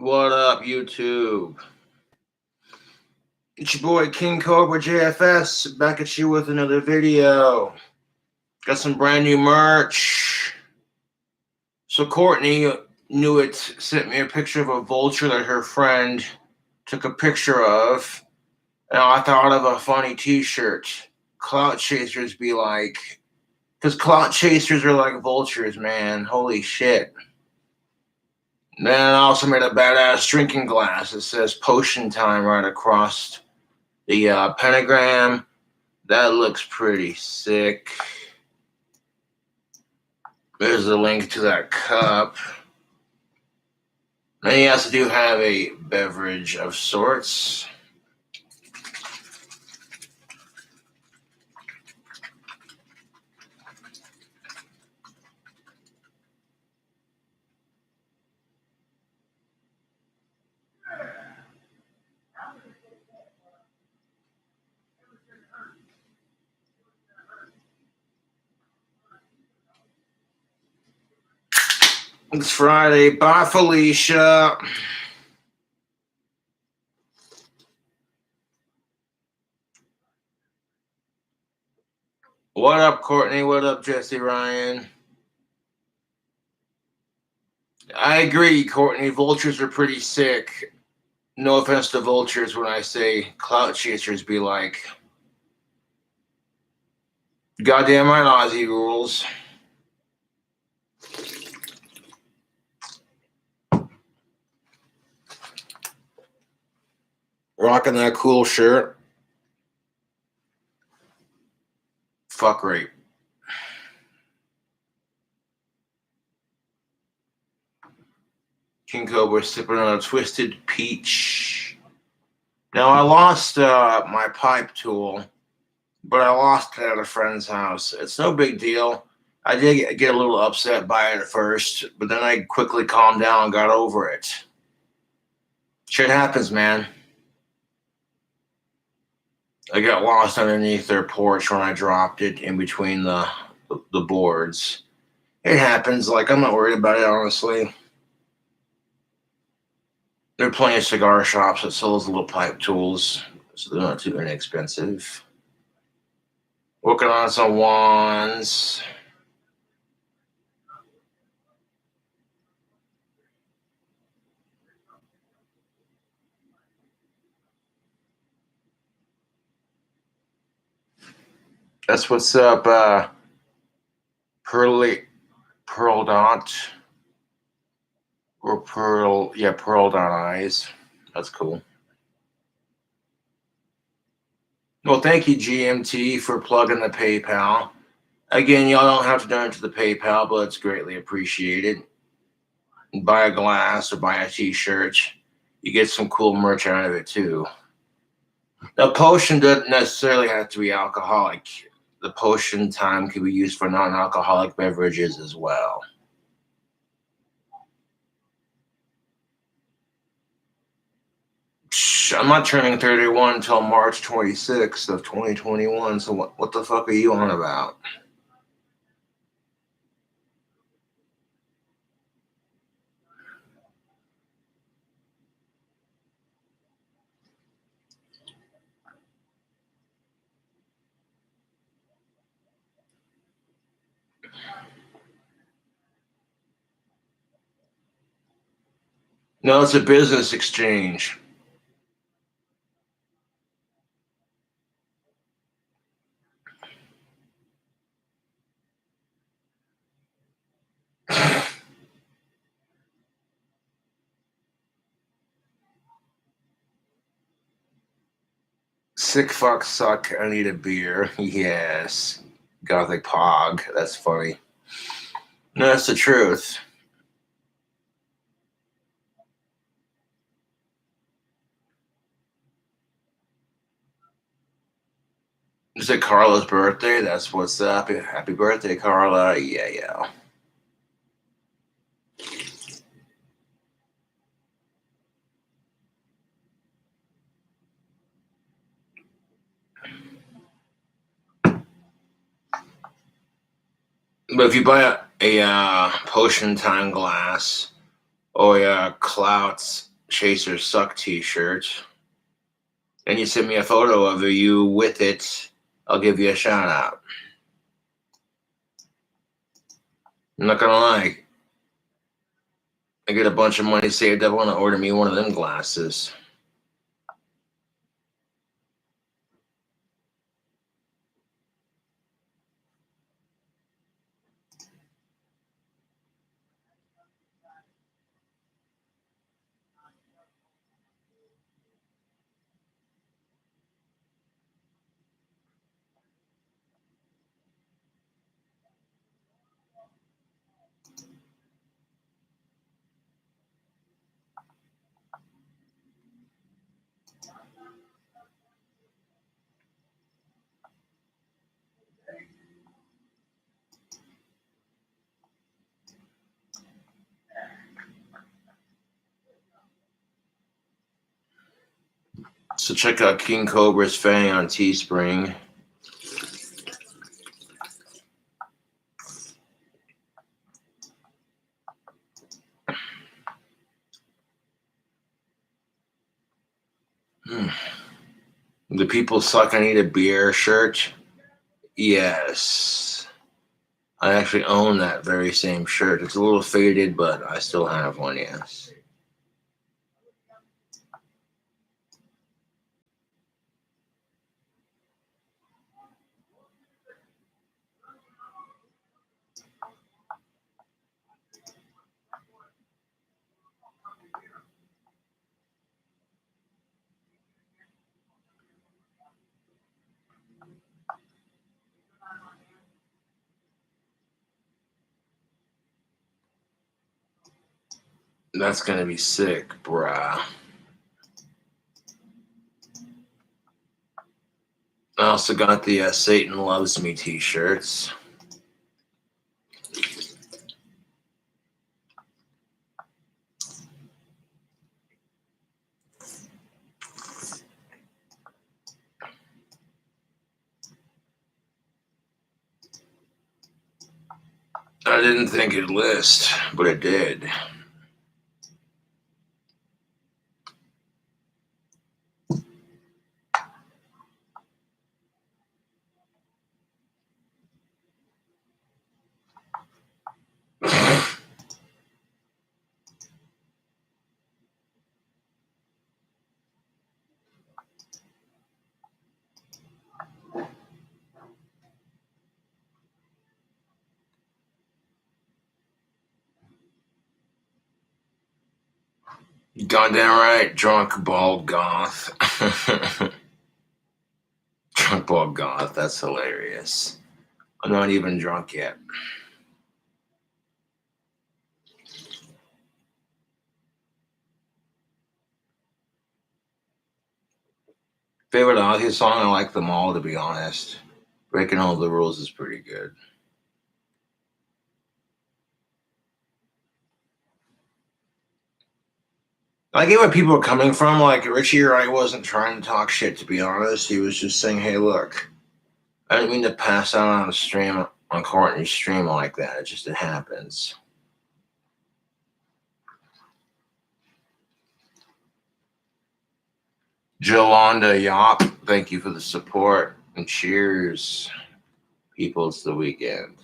What up, YouTube? It's your boy King Cobra JFS back at you with another video. Got some brand new merch. So Courtney Newitt sent me a picture of a vulture that her friend took a picture of, and I thought of a funny t-shirt. Clout chasers be like, because clout chasers are like vultures, man. Holy shit. Then I also made a badass drinking glass that says potion time right across the pentagram. That looks pretty sick. There's a link to that cup. Then you also do have a beverage of sorts. It's Friday. Bye, Felicia. What up, Courtney? What up, Jesse Ryan? I agree, Courtney. Vultures are pretty sick. No offense to vultures when I say clout chasers be like. Goddamn right, Aussie rules. Rocking that cool shirt. Fuck rape. King Cobra sipping on a twisted peach. Now I lost my pipe tool, but I lost it at a friend's house. It's no big deal. I did get a little upset by it at first, but then I quickly calmed down and got over it. Shit happens, man. I got lost underneath their porch when I dropped it in between the boards. It happens. Like, I'm not worried about it, honestly. There are plenty of cigar shops that sell those little pipe tools, so they're not too inexpensive. Working on some wands. That's what's up, Pearl Dot. Or Pearl Dot Eyes. That's cool. Well, thank you, GMT, for plugging the PayPal. Again, y'all don't have to donate to the PayPal, but it's greatly appreciated. Buy a glass or buy a t-shirt. You get some cool merch out of it, too. The potion doesn't necessarily have to be alcoholic. The potion time can be used for non-alcoholic beverages as well. I'm not turning 31 until March 26th of 2021, so what the fuck are you on about? No, it's a business exchange. Sick fuck suck, I need a beer. Yes. Gothic Pog. That's funny. No, that's the truth. Is it Carla's birthday? That's what's up. Happy birthday, Carla. Yeah. But if you buy a potion time glass or a clouts Chasers Suck t-shirt, and you send me a photo of you with it, I'll give you a shout out. I'm not gonna lie. I get a bunch of money saved up. I want to order me one of them glasses. So check out King Cobra's Fang on Teespring. The People Suck I Need a Beer shirt. Yes. I actually own that very same shirt. It's a little faded, but I still have one, yes. That's gonna be sick, bruh. I also got the Satan Loves Me t-shirts. I didn't think it'd list, but it did. Goddamn right, drunk bald goth. Drunk bald goth, that's hilarious. I'm not even drunk yet. Favorite Ozzy song? I like them all, to be honest. Breaking All the Rules is pretty good. I get where people are coming from. Like, Richie Wright wasn't trying to talk shit, to be honest. He was just saying, hey, look, I didn't mean to pass out on a stream, on Courtney's stream like that. It happens. Jolanda Yop, thank you for the support. And cheers, people. It's the weekend.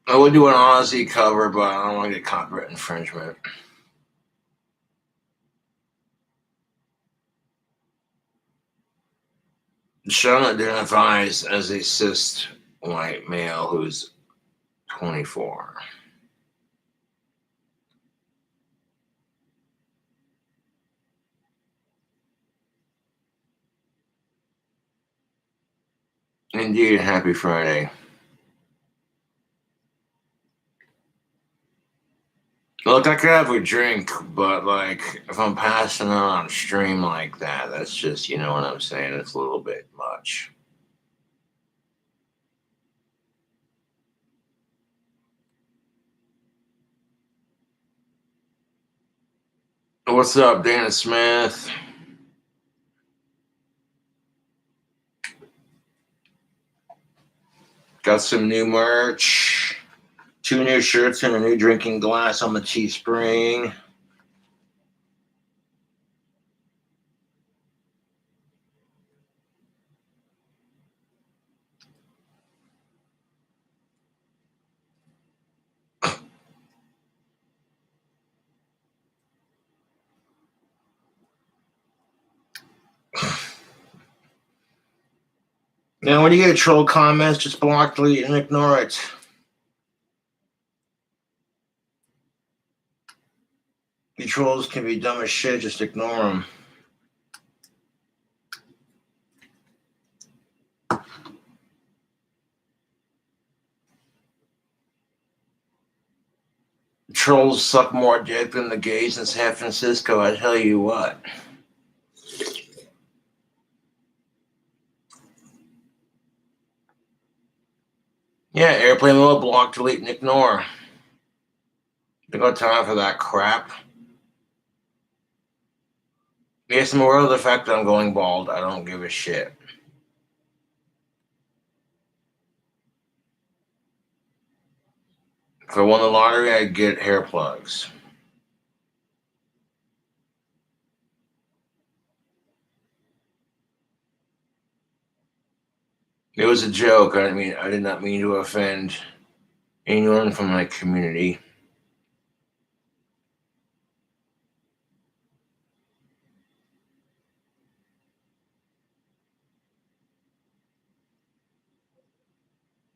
I would do an Ozzy cover, but I don't want to get copyright infringement. Sean identifies as a cis white male who's 24. Indeed, happy Friday. Look, I could have a drink, but like if I'm passing out on stream like that, that's just, you know what I'm saying? It's a little bit much. What's up, Dana Smith? Got some new merch. 2 new shirts and a new drinking glass on the Teespring. Now, when you get troll comments, just block, delete, and ignore it. The trolls can be dumb as shit, just ignore them. The trolls suck more dick than the gays in San Francisco, I tell you what. Yeah, airplane mode, block, delete, and ignore. Don't got time for that crap. Yes, I'm aware of the fact that I'm going bald. I don't give a shit. If I won the lottery, I'd get hair plugs. It was a joke. I did not mean to offend anyone from my community.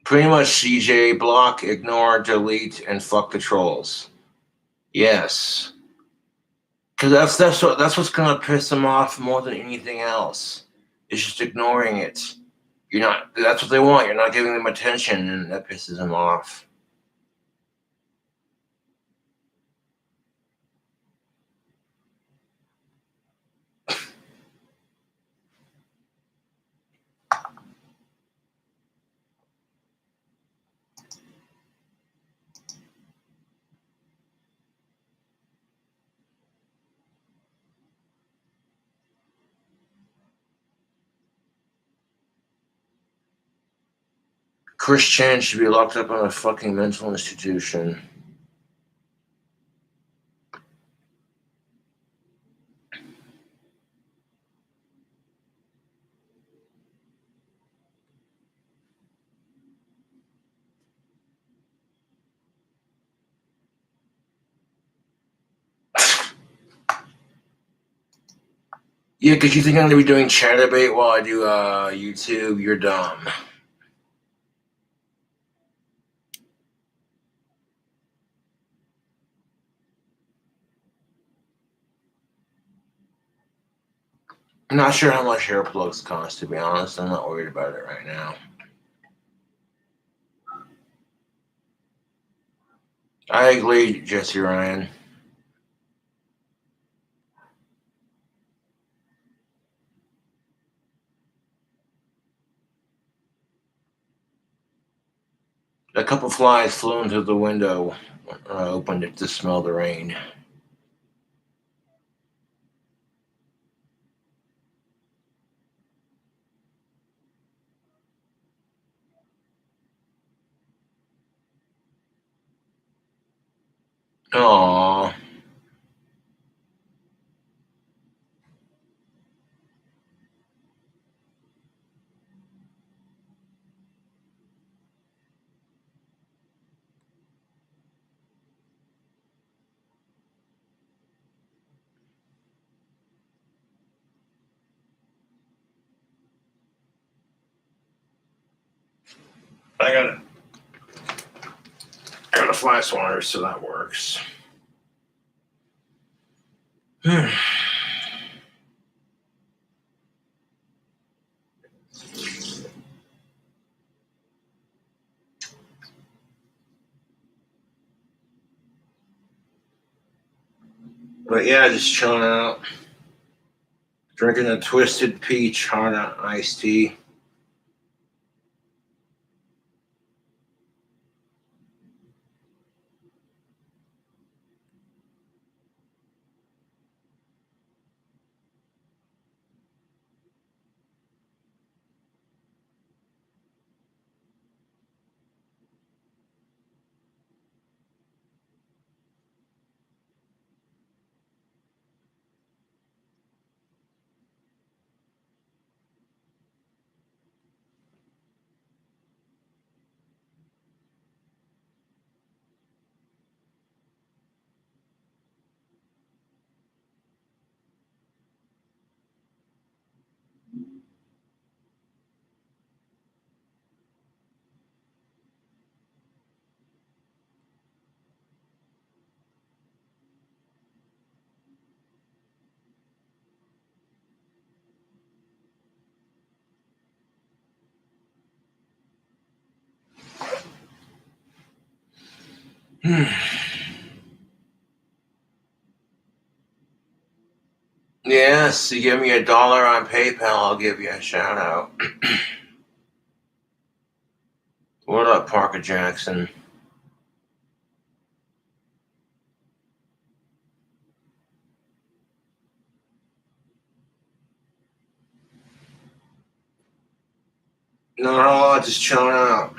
Pretty much CJ, block, ignore, delete, and fuck the trolls. Yes. Because that's what's gonna piss them off more than anything else. It's just ignoring it. You're not. That's what they want. You're not giving them attention, and that pisses them off. Chris Chan should be locked up in a fucking mental institution. Yeah, because you think I'm gonna be doing Chatterbait while I do YouTube? You're dumb. I'm not sure how much hair plugs cost, to be honest. I'm not worried about it right now. I agree, Jesse Ryan. A couple flies flew into the window when I opened it to smell the rain. Aww. I got a fly swatter, so that works. But yeah, just chilling out. Drinking a Twisted Peach Hana iced tea. Yes, you give me $1 on PayPal, I'll give you a shout out. What up, Parker Jackson? No, just chilling out.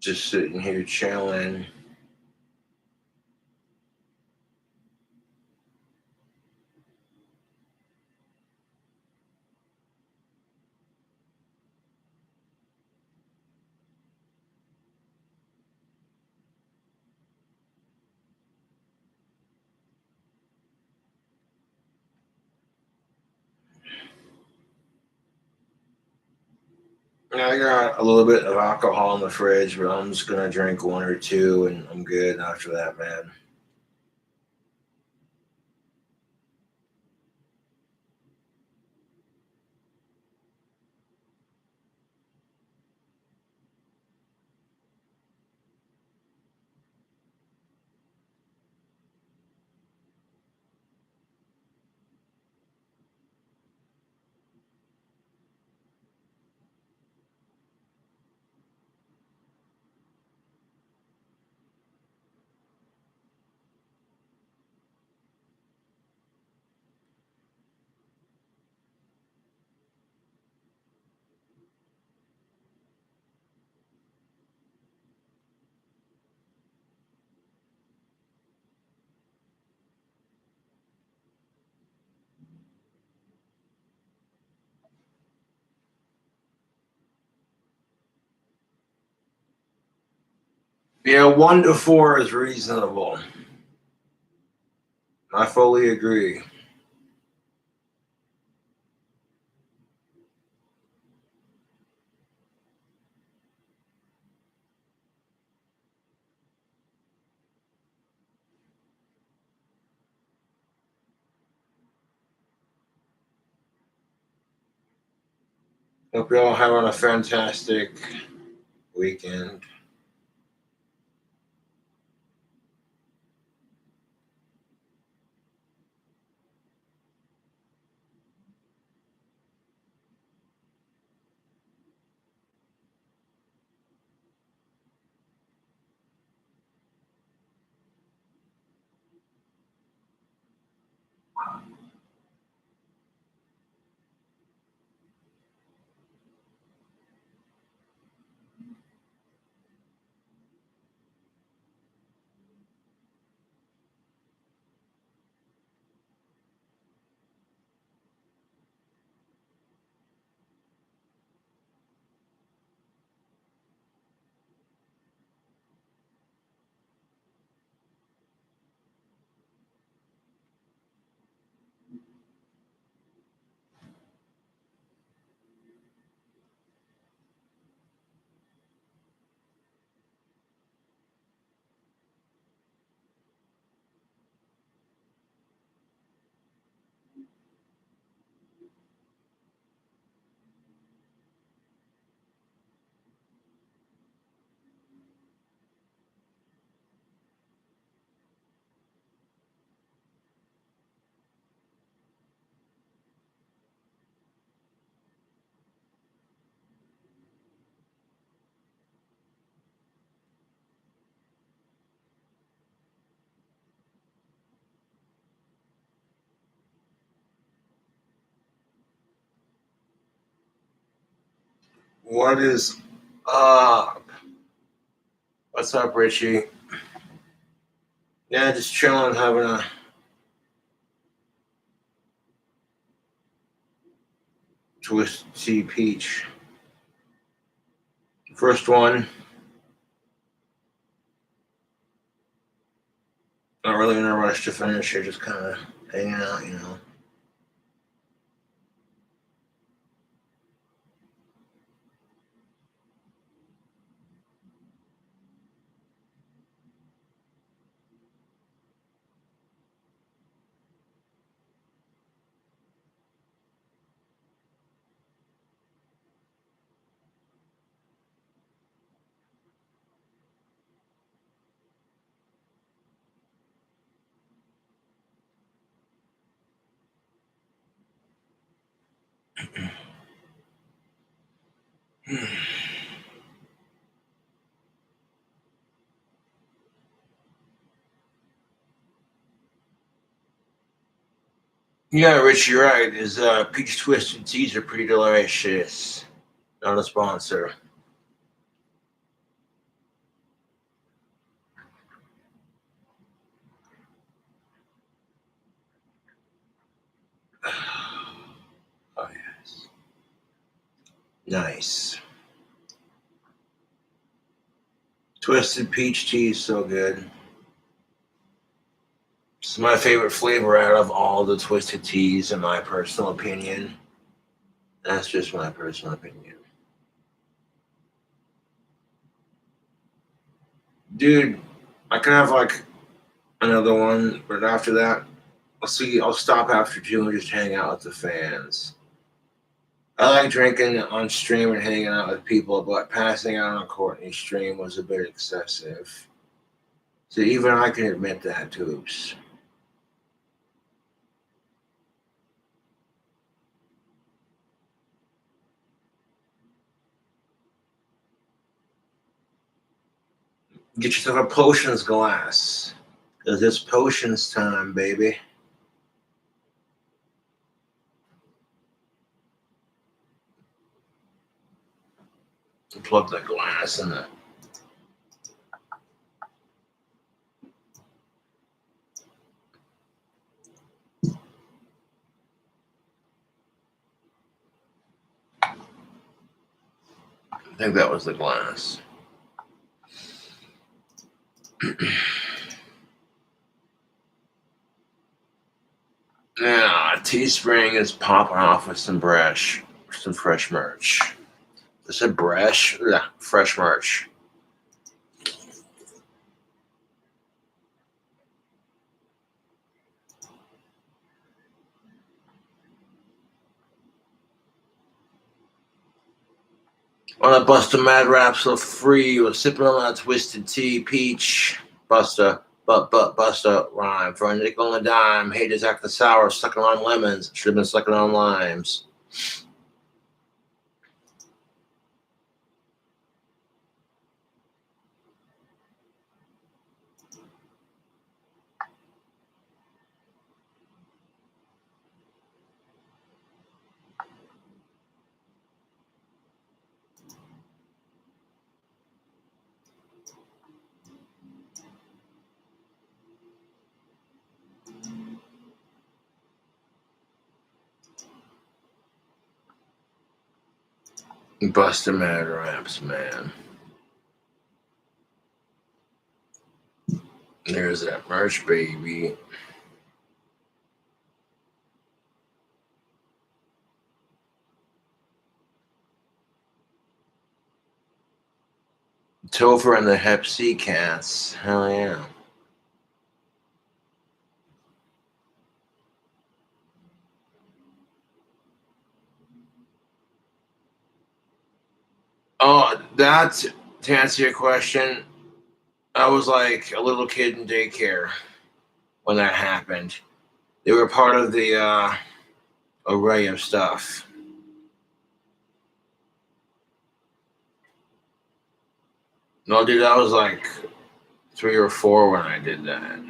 Just sitting here chilling. I got a little bit of alcohol in the fridge, but I'm just gonna drink 1 or 2 and I'm good after that, man. Yeah, 1 to 4 is reasonable. I fully agree. Hope you're all having a fantastic weekend. What is up? What's up, Richie? Yeah, just chilling, having a Twisted Tea Peach. First one, not really in a rush to finish it, just kind of hanging out, you know. Yeah, Rich, you're right. His peach twisted teas are pretty delicious. Not a sponsor. Oh yes, nice. Twisted peach tea is so good. It's my favorite flavor out of all the twisted teas, in my personal opinion. That's just my personal opinion. Dude, I can have like another one, but after that, I'll see. I'll stop after two and just hang out with the fans. I like drinking on stream and hanging out with people, but passing out on Courtney's stream was a bit excessive. So even I can admit that, Tubes. Get yourself a potions glass, because it's potions time, baby. Plug the glass in the. I think that was the glass. Yeah, Teespring is popping off with some fresh merch. I said brash? Yeah, fresh merch. Wanna bust a mad rap so free or sipping on that twisted tea, peach, busta, busta rhyme for a nickel and a dime. Haters acting sour, sucking on lemons. Should have been sucking on limes. Busta mad raps, man. There's that merch, baby. Topher and the Hep C cats. Hell yeah. Oh, that's to answer your question. I was like a little kid in daycare when that happened. They were part of the array of stuff. No, dude, I was like 3 or 4 when I did that.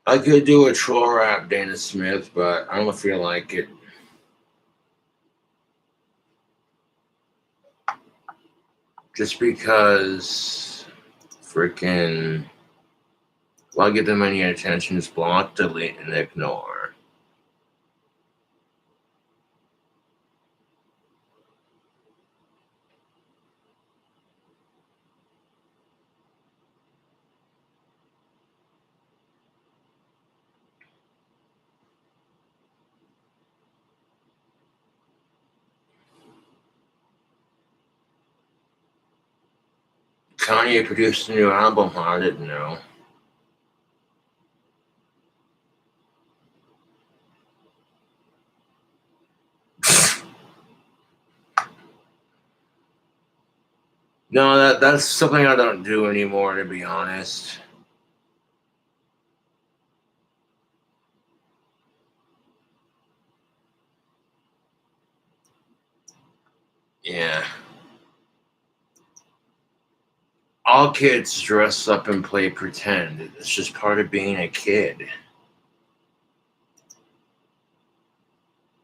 I could do a troll rap, Dana Smith, but I don't feel like it. Just because freaking why give them any attention? Just block, delete, and ignore. Kanye produced a new album, huh? I didn't know. No, that's something I don't do anymore, to be honest. Yeah. All kids dress up and play pretend. It's just part of being a kid.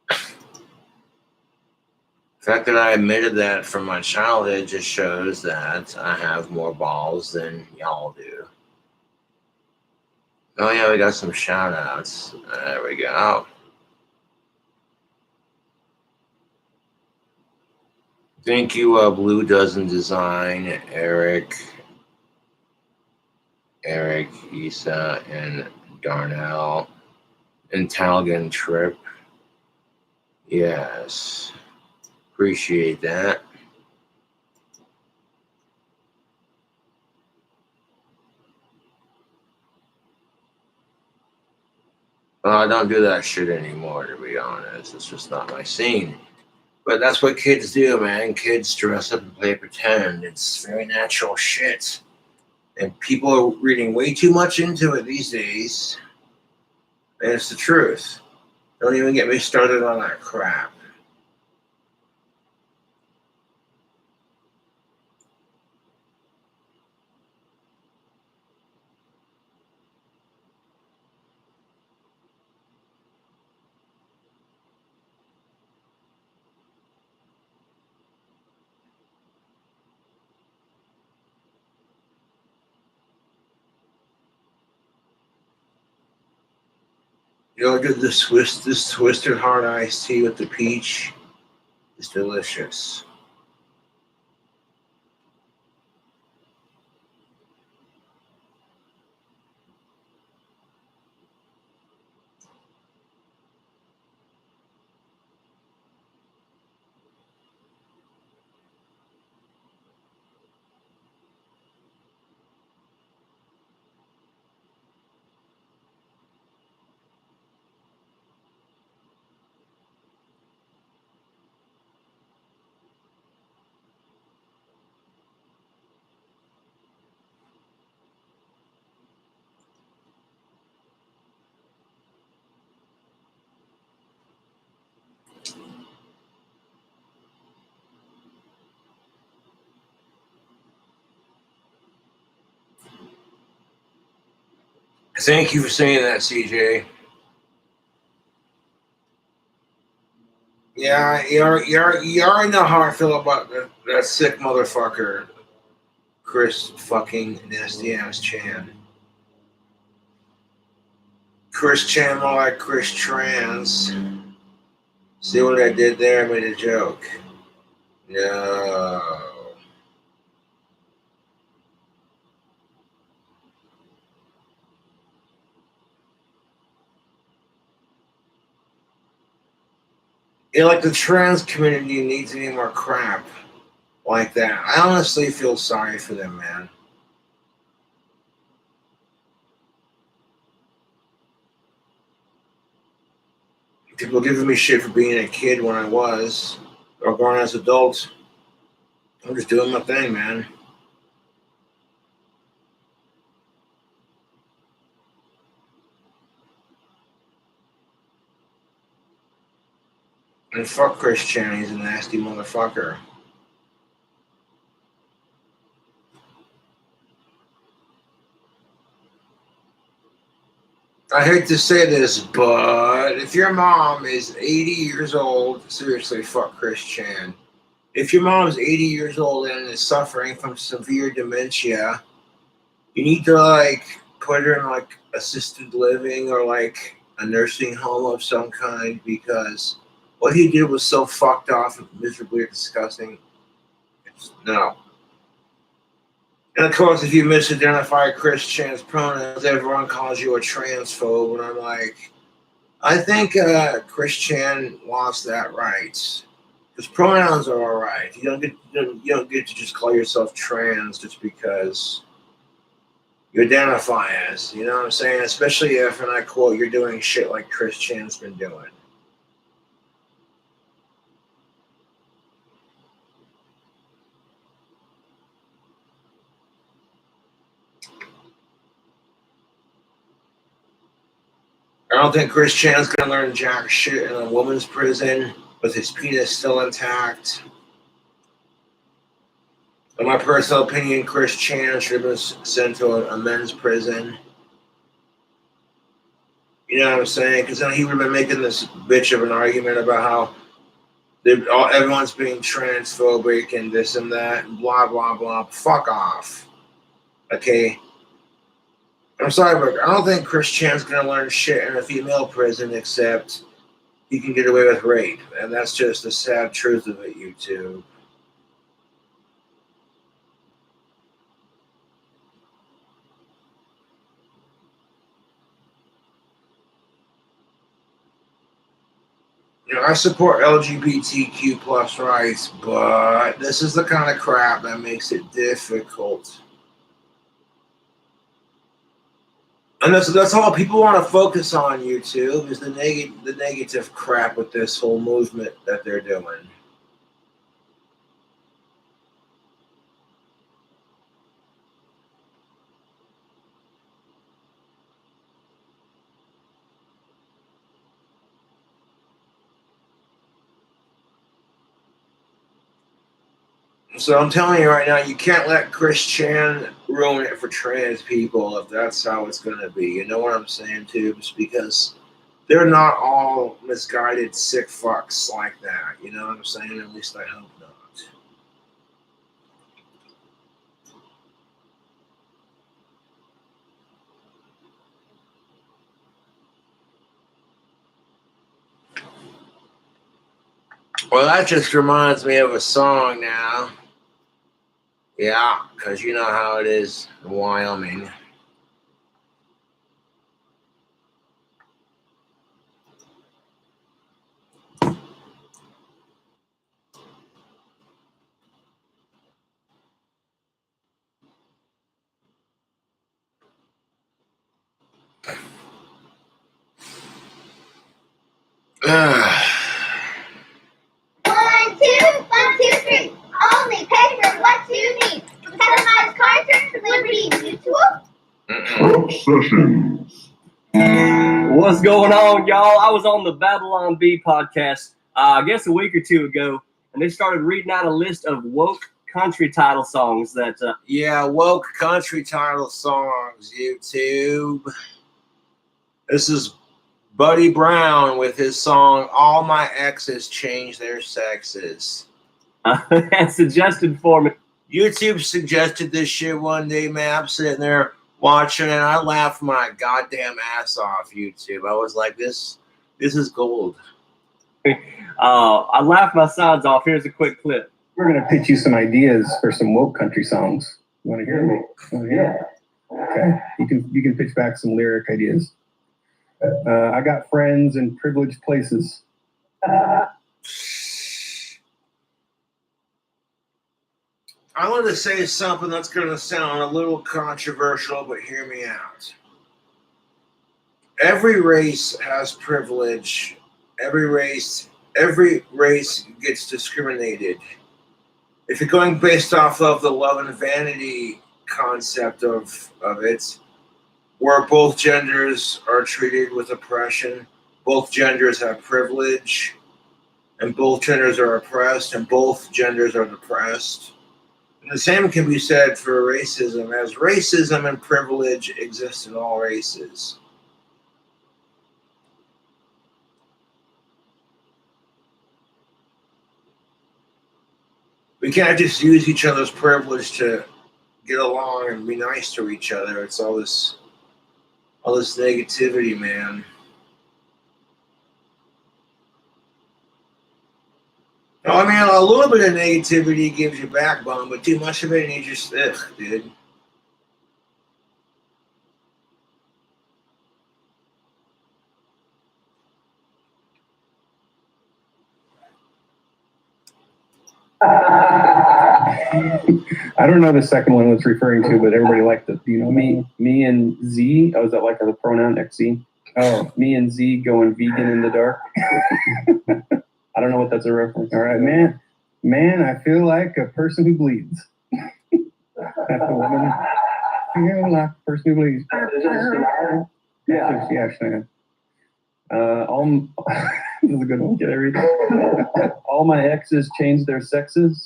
The fact that I admitted that from my childhood just shows that I have more balls than y'all do. Oh, yeah, we got some shout outs. There we go. Thank you, Blue Dozen Design, Eric, Isa, and Darnell, and Talgan Trip. Yes, appreciate that. Well, I don't do that shit anymore, to be honest. It's just not my scene. But that's what kids do, man. Kids dress up and play pretend. It's very natural shit. And people are reading way too much into it these days. And it's the truth. Don't even get me started on that crap. You know, this twisted hard iced tea with the peach is delicious. Thank you for saying that, CJ. Yeah, you already know how I feel about that sick motherfucker, Chris fucking nasty ass Chan. Chris Chan, more like Chris Trans. See what I did there? I made a joke. No. Yeah, like the trans community needs any more crap like that. I honestly feel sorry for them, man. People giving me shit for being a kid when I was, or growing as adults. I'm just doing my thing, man. And fuck Chris Chan, he's a nasty motherfucker. I hate to say this, but if your mom is 80 years old, seriously, fuck Chris Chan. If your mom's 80 years old and is suffering from severe dementia, you need to like put her in like assisted living or like a nursing home of some kind because what he did was so fucked off and miserably disgusting. No. And of course, if you misidentify Christian's pronouns, everyone calls you a transphobe. And I'm like, I think Christian lost that right. Because pronouns are all right. You don't get to just call yourself trans just because you identify as. You know what I'm saying? Especially if, and I quote, you're doing shit like Christian's been doing. I don't think Christian's gonna learn jack shit in a woman's prison with his penis still intact. In my personal opinion, Christian should have been sent to a men's prison. You know what I'm saying? Because then he would have been making this bitch of an argument about how everyone's being transphobic and this and that and blah blah blah. Fuck off. Okay. I'm sorry, but I don't think Christian's gonna learn shit in a female prison except he can get away with rape, and that's just the sad truth of it, YouTube. You know, I support LGBTQ plus rights, but this is the kind of crap that makes it difficult. And that's all people want to focus on, YouTube, is the negative crap with this whole movement that they're doing. So I'm telling you right now, you can't let Chris Chan ruin it for trans people if that's how it's going to be. You know what I'm saying, tubes? Because they're not all misguided, sick fucks like that. You know what I'm saying? At least I hope not. Well, that just reminds me of a song now. Yeah, because you know how it is in Wyoming. One, two, three. Only paper, what you need. Customized cartridge, Liberty Mutual. Sessions. What's going on, y'all? I was on the Babylon Bee podcast, I guess a week or two ago, and they started reading out a list of woke country title songs that. Yeah, woke country title songs, YouTube. This is Buddy Brown with his song "All My Exes Change Their Sexes." Had suggested for me. YouTube suggested this shit one day, man. I'm sitting there watching and I laughed my goddamn ass off, YouTube. I was like, this is gold. I laughed my sides off. Here's a quick clip. We're going to pitch you some ideas for some woke country songs. You want to hear me? Yeah. Okay. You can pitch back some lyric ideas. I got friends in privileged places. I want to say something that's going to sound a little controversial, but hear me out. Every race has privilege. Every race gets discriminated. If you're going based off of the love and vanity concept of it, where both genders are treated with oppression, both genders have privilege, and both genders are oppressed, and both genders are depressed. And the same can be said for racism, as racism and privilege exist in all races. We can't just use each other's privilege to get along and be nice to each other. It's all this negativity, man. No, I mean, a little bit of negativity gives you backbone, but too much of it, and you just, ugh, dude. I don't know the second one was referring to, but everybody liked it. You know, me and Z. Oh, is that like a pronoun XZ? Oh, me and Z going vegan in the dark. I don't know what that's a reference. All right, man, I feel like a person who bleeds. That's a woman. I feel like a person who bleeds. Yeah, Shannon. This is a good one. Get everything. All my exes changed their sexes.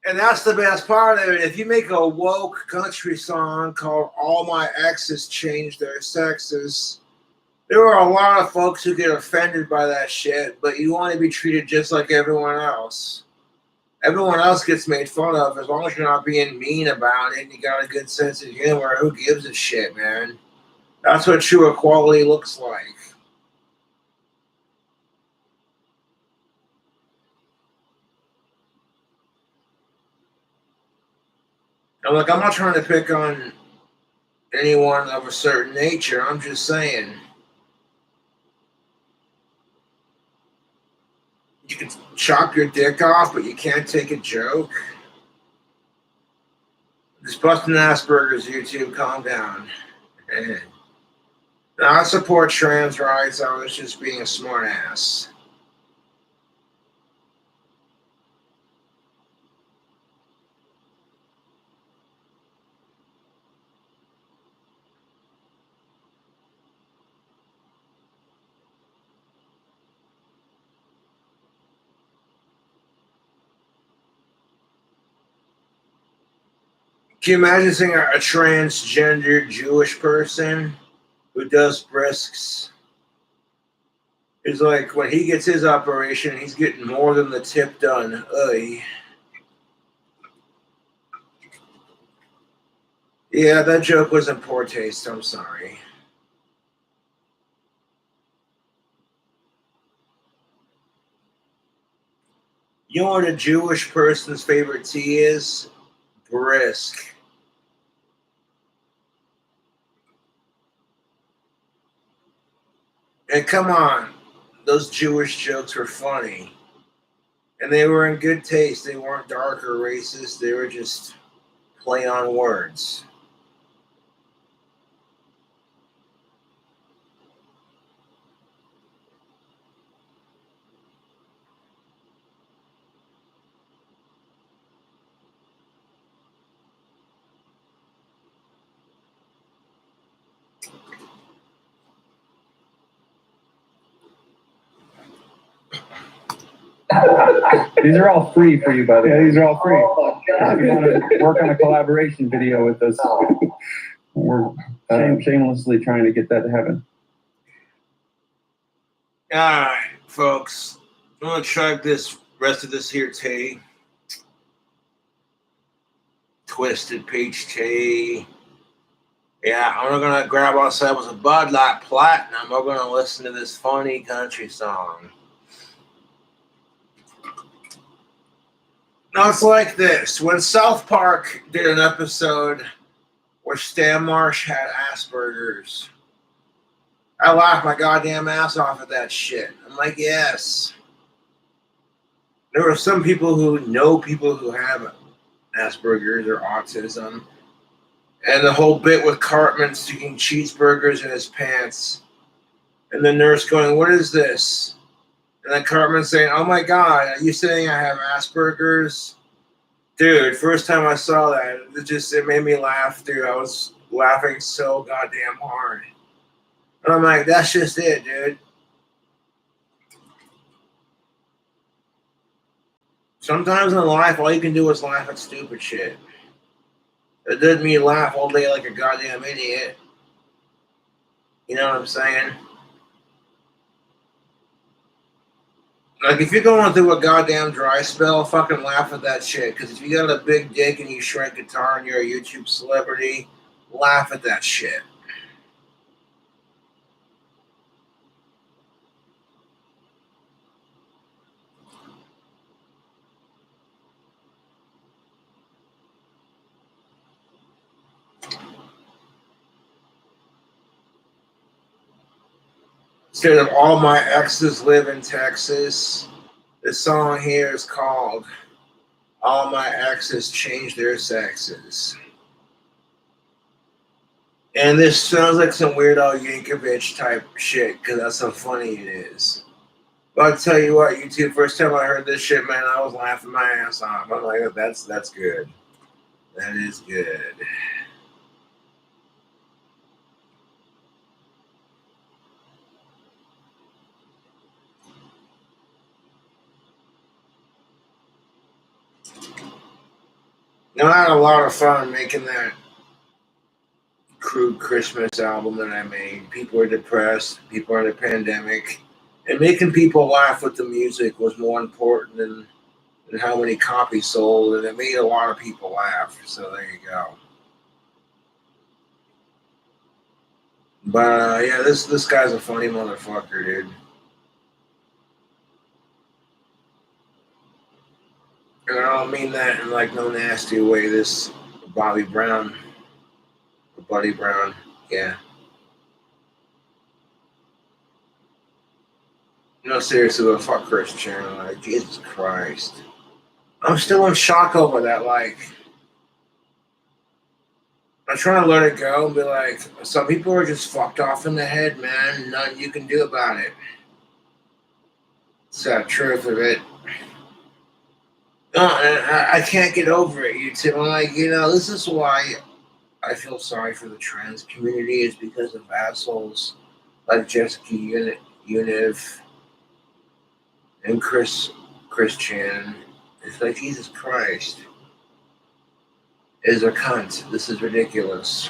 And that's the best part of it. If you make a woke country song called All My Exes Changed Their Sexes, there are a lot of folks who get offended by that shit, but you want to be treated just like everyone else. Everyone else gets made fun of. As long as you're not being mean about it and you got a good sense of humor, who gives a shit, man? That's what true equality looks like. And look, I'm not trying to pick on anyone of a certain nature. I'm just saying. You can chop your dick off, but you can't take a joke. Just busting Asperger's, YouTube, calm down. Now, I support trans rights. I was just being a smart ass. Can you imagine seeing a transgender Jewish person who does brisks? It's like when he gets his operation, he's getting more than the tip done. Ugh. Yeah, that joke was in poor taste. I'm sorry. You know what a Jewish person's favorite tea is? Brisk. And come on, those Jewish jokes were funny. And they were in good taste. They weren't dark or racist. They were just play on words. These are all free for you, by the way. Yeah, these are all free. If you want to work on a collaboration video with us, we're shamelessly trying to get that to happen. All right, folks. I'm going to chug this rest of this here tea. Twisted peach tea. Yeah, I'm going to grab ourselves a Bud Light Platinum. We're going to listen to this funny country song. Now, it's like this. When South Park did an episode where Stan Marsh had Asperger's, I laughed my goddamn ass off at that shit. I'm like, yes. There are some people who know people who have Asperger's or autism. And the whole bit with Cartman sticking cheeseburgers in his pants. And the nurse going, what is this? And then Cartman saying, oh my God, are you saying I have Asperger's? Dude, first time I saw that, it made me laugh, dude. I was laughing so goddamn hard. And I'm like, that's just it, dude. Sometimes in life, all you can do is laugh at stupid shit. It doesn't mean laugh all day like a goddamn idiot. You know what I'm saying? Like, if you're going through a goddamn dry spell, fucking laugh at that shit. Because if you got a big dick and you shrink guitar and you're a YouTube celebrity, laugh at that shit. Instead of All My Exes Live in Texas, this song here is called All My Exes Change Their Sexes. And this sounds like some Weird Al Yankovic type shit, because that's how funny it is. But I'll tell you what, YouTube, first time I heard this shit, man, I was laughing my ass off. I'm like, that's good. That is good. Now, I had a lot of fun making that crude Christmas album that I made. People are depressed, people are in a pandemic, and making people laugh with the music was more important than how many copies sold, and it made a lot of people laugh. So there you go. But yeah, this guy's a funny motherfucker, dude. And I don't mean that in like no nasty way. This Buddy Brown, yeah. No, seriously, but fuck Chris Chandler. Like, Jesus Christ. I'm still in shock over that. Like, I'm trying to let it go and be like, some people are just fucked off in the head, man. Nothing you can do about it. It's the truth of it. No, and I can't get over it, YouTube. I'm like, this is why I feel sorry for the trans community, is because of assholes like Jessica Univ and Chris Chan. It's like, Jesus Christ. Is a cunt. This is ridiculous.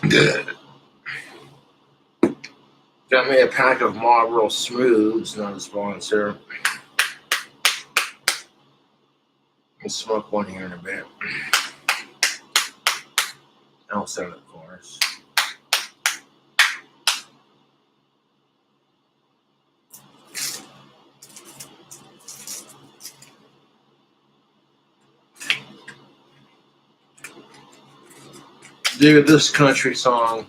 Good. Got me a pack of Marlboro Smooths, not a sponsor. I'll smoke one here in a bit. Outside, of course. Dude, this country song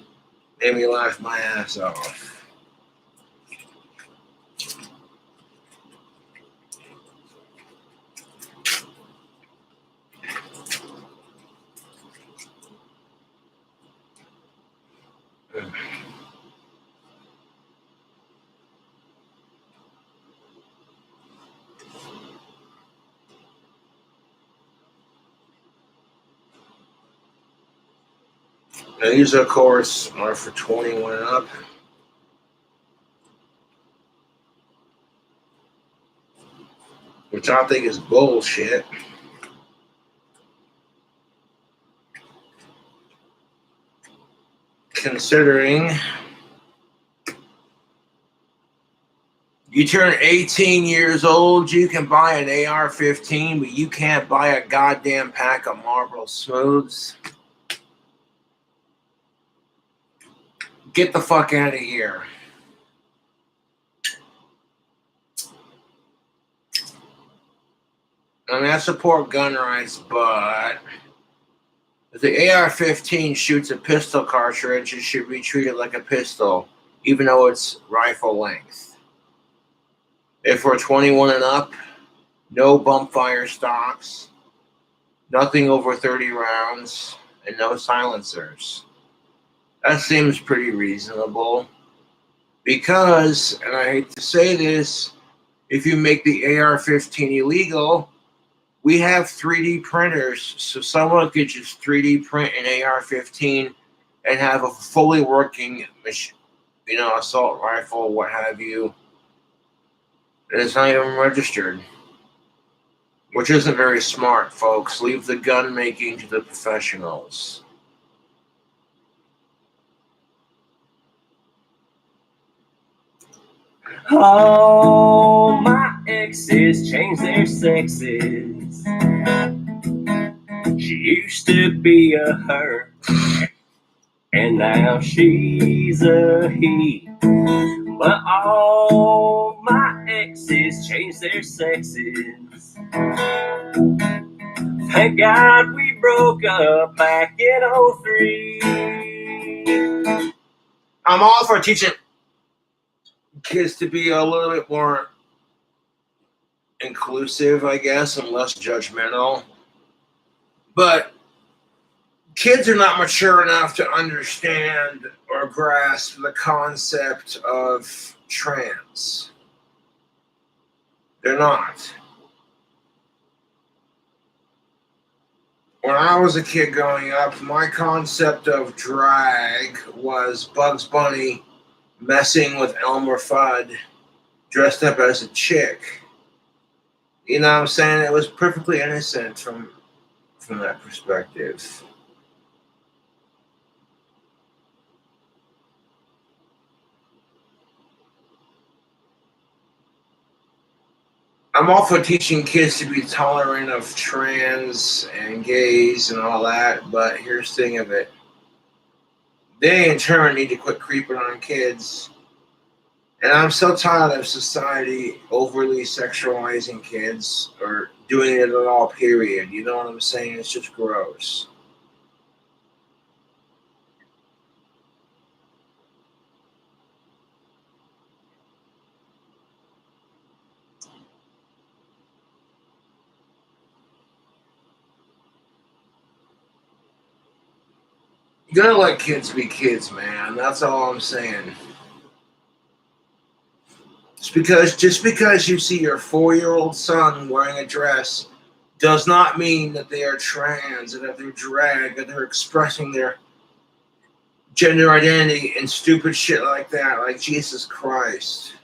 made me laugh my ass off. Now, these, of course, are for 21 and up. Which I think is bullshit. Considering You turn 18 years old, you can buy an AR-15, but you can't buy a goddamn pack of Marlboro Smooths. Get the fuck out of here. I mean, I support gun rights, but if the AR-15 shoots a pistol cartridge, it should be treated like a pistol, even though it's rifle length. If we're 21 and up, no bump fire stocks, nothing over 30 rounds, and no silencers. That seems pretty reasonable. Because, and I hate to say this, if you make the AR-15 illegal, we have 3D printers, so someone could just 3D print an AR-15 and have a fully working, assault rifle, what have you. And it's not even registered, which isn't very smart, folks. Leave the gun making to the professionals. All my exes changed their sexes. She used to be a her, and now she's a he. But all my exes changed their sexes. Thank God we broke up back in '03. I'm all for teaching kids to be a little bit more inclusive, I guess, and less judgmental. But kids are not mature enough to understand or grasp the concept of trans. They're not. When I was a kid growing up, my concept of drag was Bugs Bunny messing with Elmer Fudd dressed up as a chick. You know what I'm saying? It was perfectly innocent from that perspective. I'm all for teaching kids to be tolerant of trans and gays and all that, but here's the thing of it. They, in turn, need to quit creeping on kids. And I'm so tired of society overly sexualizing kids or doing it at all, period. You know what I'm saying? It's just gross. You gotta let kids be kids, man. That's all I'm saying. Just because you see your 4-year-old son wearing a dress does not mean that they are trans and that they're drag and they're expressing their gender identity and stupid shit like that. Like, Jesus Christ.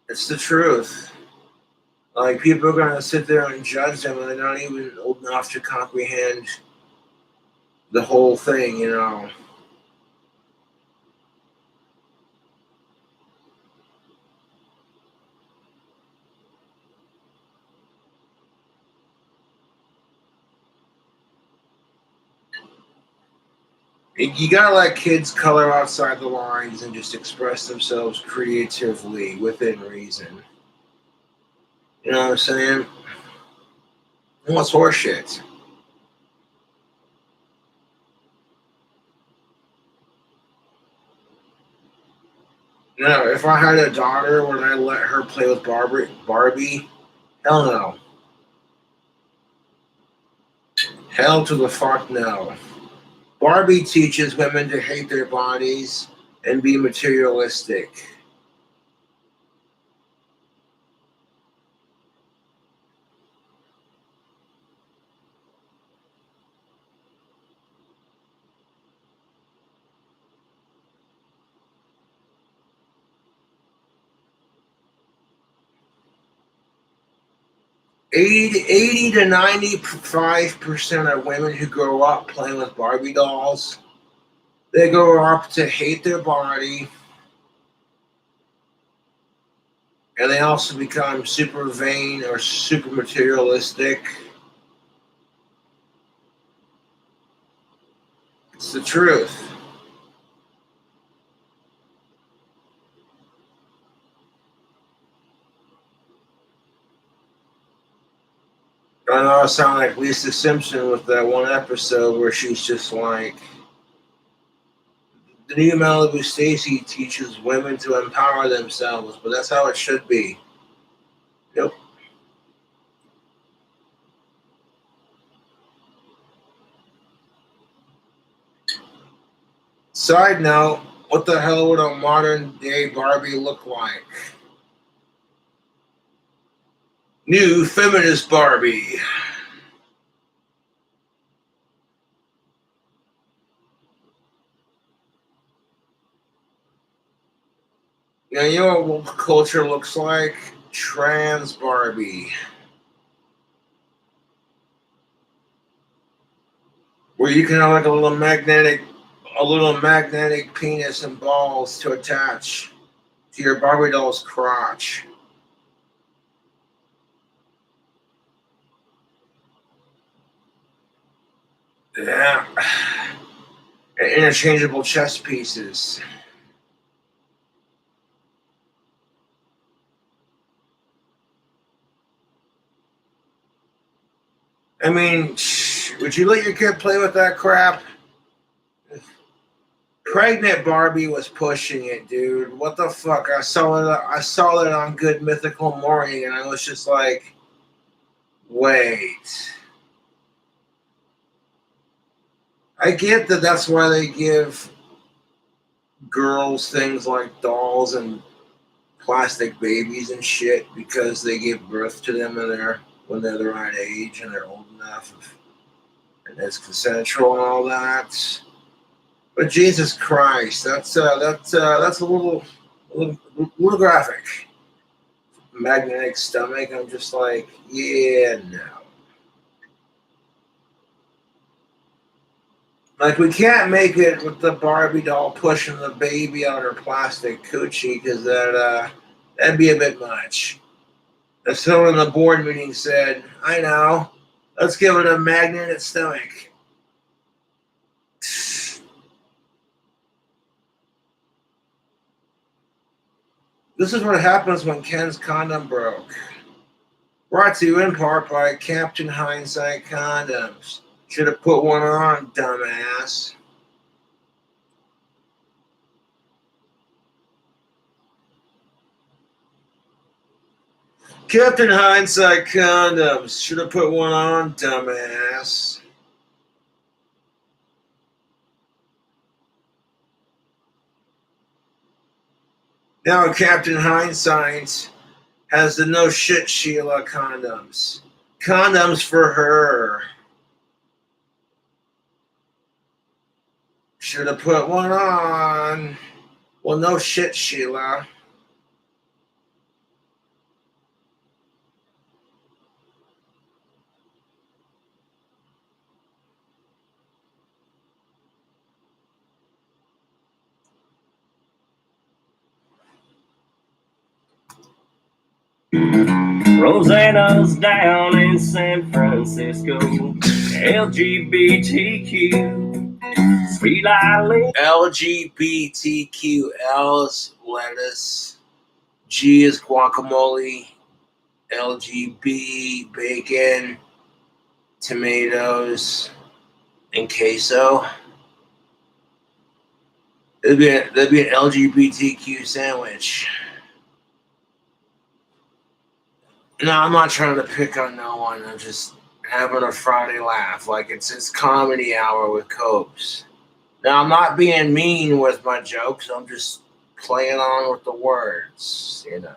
It's the truth. Like, people are gonna sit there and judge them and they're not even old enough to comprehend the whole thing, you know. You gotta let kids color outside the lines and just express themselves creatively within reason. You know what I'm saying? What's horseshit? You know, if I had a daughter, would I let her play with Barbie? Hell no. Hell to the fuck no. Barbie teaches women to hate their bodies and be materialistic. Eighty to 95% of women who grow up playing with Barbie dolls, they grow up to hate their body, And they also become super vain or super materialistic. It's the truth. I know I sound like Lisa Simpson with that one episode where she's just like, the new Malibu Stacy teaches women to empower themselves, but that's how it should be. Yep. Side note, what the hell would a modern day Barbie look like? New feminist Barbie. Now, you know what culture looks like? Trans Barbie. Where you can have like a little magnetic penis and balls to attach to your Barbie doll's crotch. Yeah. And interchangeable chess pieces. I mean, would you let your kid play with that crap? Pregnant Barbie was pushing it, dude. What the fuck? I saw it on Good Mythical Morning, and I was just like, wait. I get that that's why they give girls things like dolls and plastic babies and shit, because they give birth to them when they're the right age and they're old enough and it's consensual and all that. But Jesus Christ, that's a little graphic. Magnetic stomach. I'm just like, yeah, no. Like, we can't make it with the Barbie doll pushing the baby on her plastic coochie, because that'd be a bit much. As someone in the board meeting said, I know, let's give it a magnetic stomach. This is what happens when Ken's condom broke. Brought to you in part by Captain Hindsight Condoms. Should have put one on, dumbass. Captain Hindsight Condoms. Should have put one on, dumbass. Now Captain Hindsight has the no shit Sheila condoms. Condoms for her. Should have put one on. Well, no shit, Sheila. Rosanna's down in San Francisco. LGBTQ. Sweet Eileen. LGBTQ. L is lettuce. G is guacamole. LGB, bacon, tomatoes, and queso. There'd be an LGBTQ sandwich. No, I'm not trying to pick on no one. I'm just having a Friday laugh. Like, it's comedy hour with Copes. Now, I'm not being mean with my jokes. I'm just playing on with the words, you know.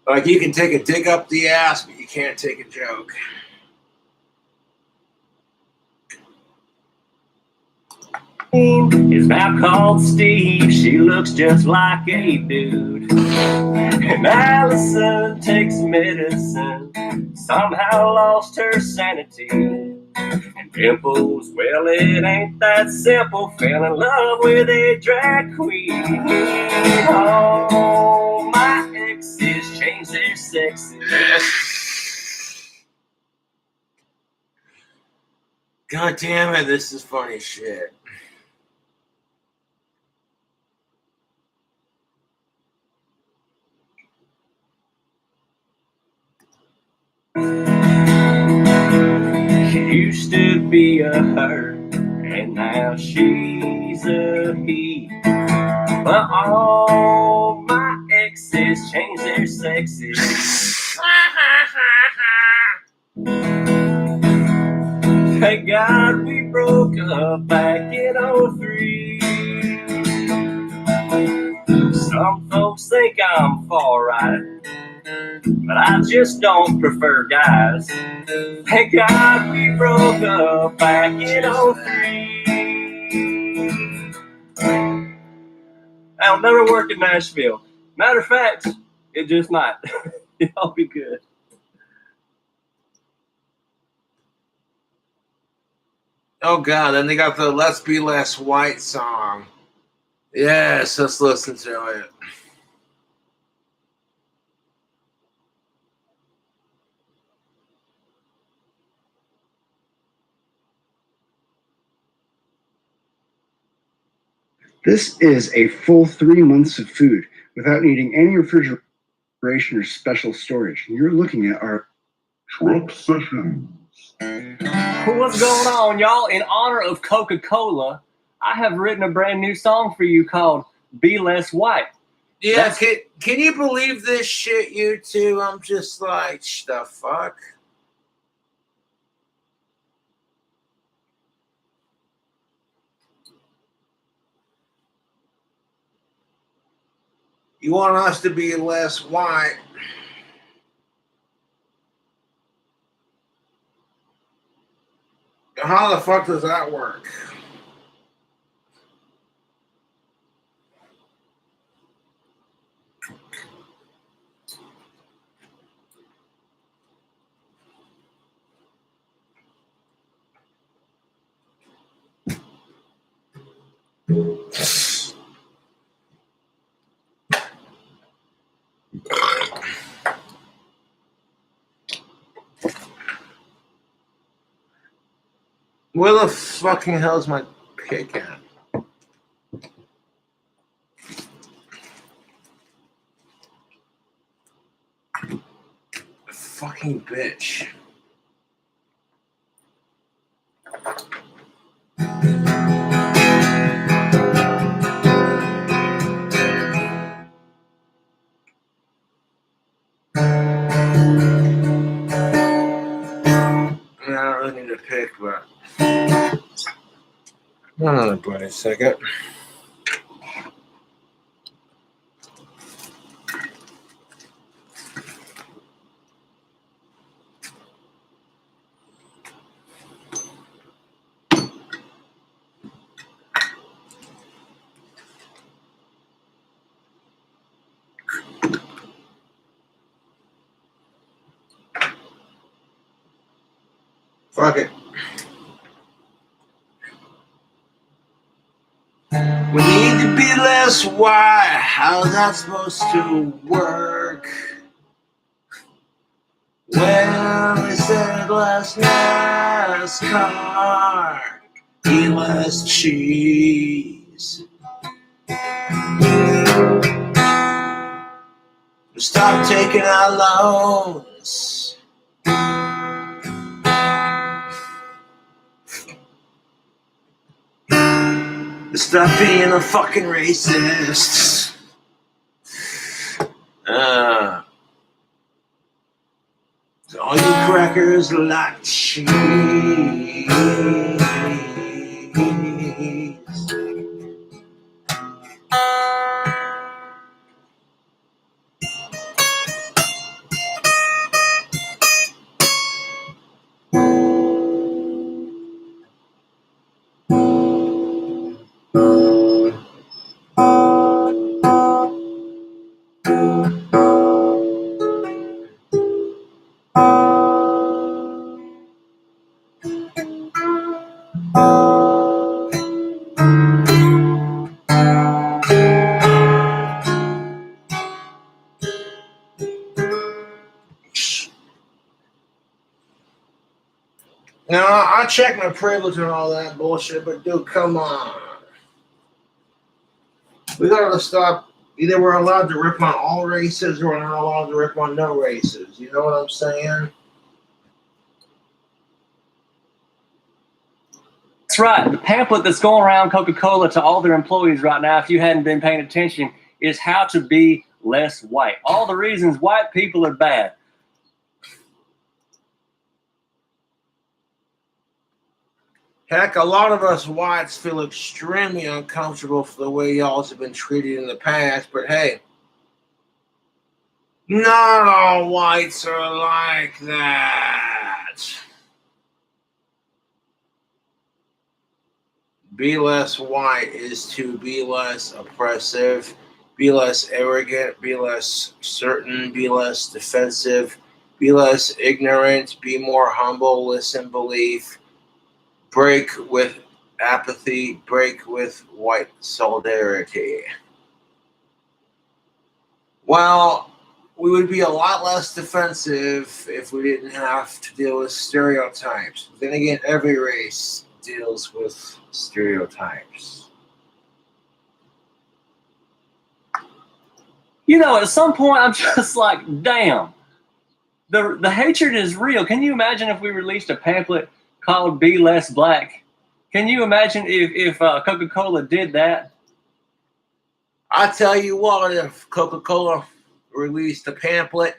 Like, you can take a dick up the ass, but you can't take a joke. Is now called Steve. She looks just like a dude. And Allison takes medicine. Somehow lost her sanity. And dimples, well, it ain't that simple. Fell in love with a drag queen. Oh, my exes change their sexes. God damn it, this is funny shit. She used to be a her, and now she's a he. But all my exes change their sexes. Thank God we broke up back in '03. Some folks think I'm far right, but I just don't prefer guys. Thank God we broke up back in '03. I'll never work in Nashville. Matter of fact, it just might. Y'all be good. Oh God, then they got the Let's Be Less White song. Yes, let's listen to it. This is a full 3 months of food without needing any refrigeration or special storage. You're looking at our truck session. What's going on, y'all? In honor of Coca-Cola, I have written a brand new song for you called Be Less White. Yeah, can you believe this shit, you two? I'm just like, the fuck? You want us to be less white? How the fuck does that work? Where the fucking hell's my pick at? Fucking bitch. I don't really need a pick, but hold on a second. Fuck it. We need to be less white. How's that supposed to work? Well, they said less NASCAR, eat less cheese. Stop taking out loans. Stop being a fucking racist. So all you crackers like cheese. Now, I check my privilege and all that bullshit, but dude, come on. We gotta stop. Either we're allowed to rip on all races or we're not allowed to rip on no races. You know what I'm saying? That's right. The pamphlet that's going around Coca-Cola to all their employees right now, if you hadn't been paying attention, is how to be less white. All the reasons white people are bad. Heck, a lot of us whites feel extremely uncomfortable for the way y'all have been treated in the past, but hey, not all whites are like that. Be less white is to be less oppressive, be less arrogant, be less certain, be less defensive, be less ignorant, be more humble, listen, believe, break with apathy, break with white solidarity. Well, we would be a lot less defensive if we didn't have to deal with stereotypes. Then again, every race deals with stereotypes. You know, at some point, I'm just like, damn, the hatred is real. Can you imagine if we released a pamphlet called Be Less Black? Can you imagine if Coca-Cola did that? I tell you what, if Coca-Cola released a pamphlet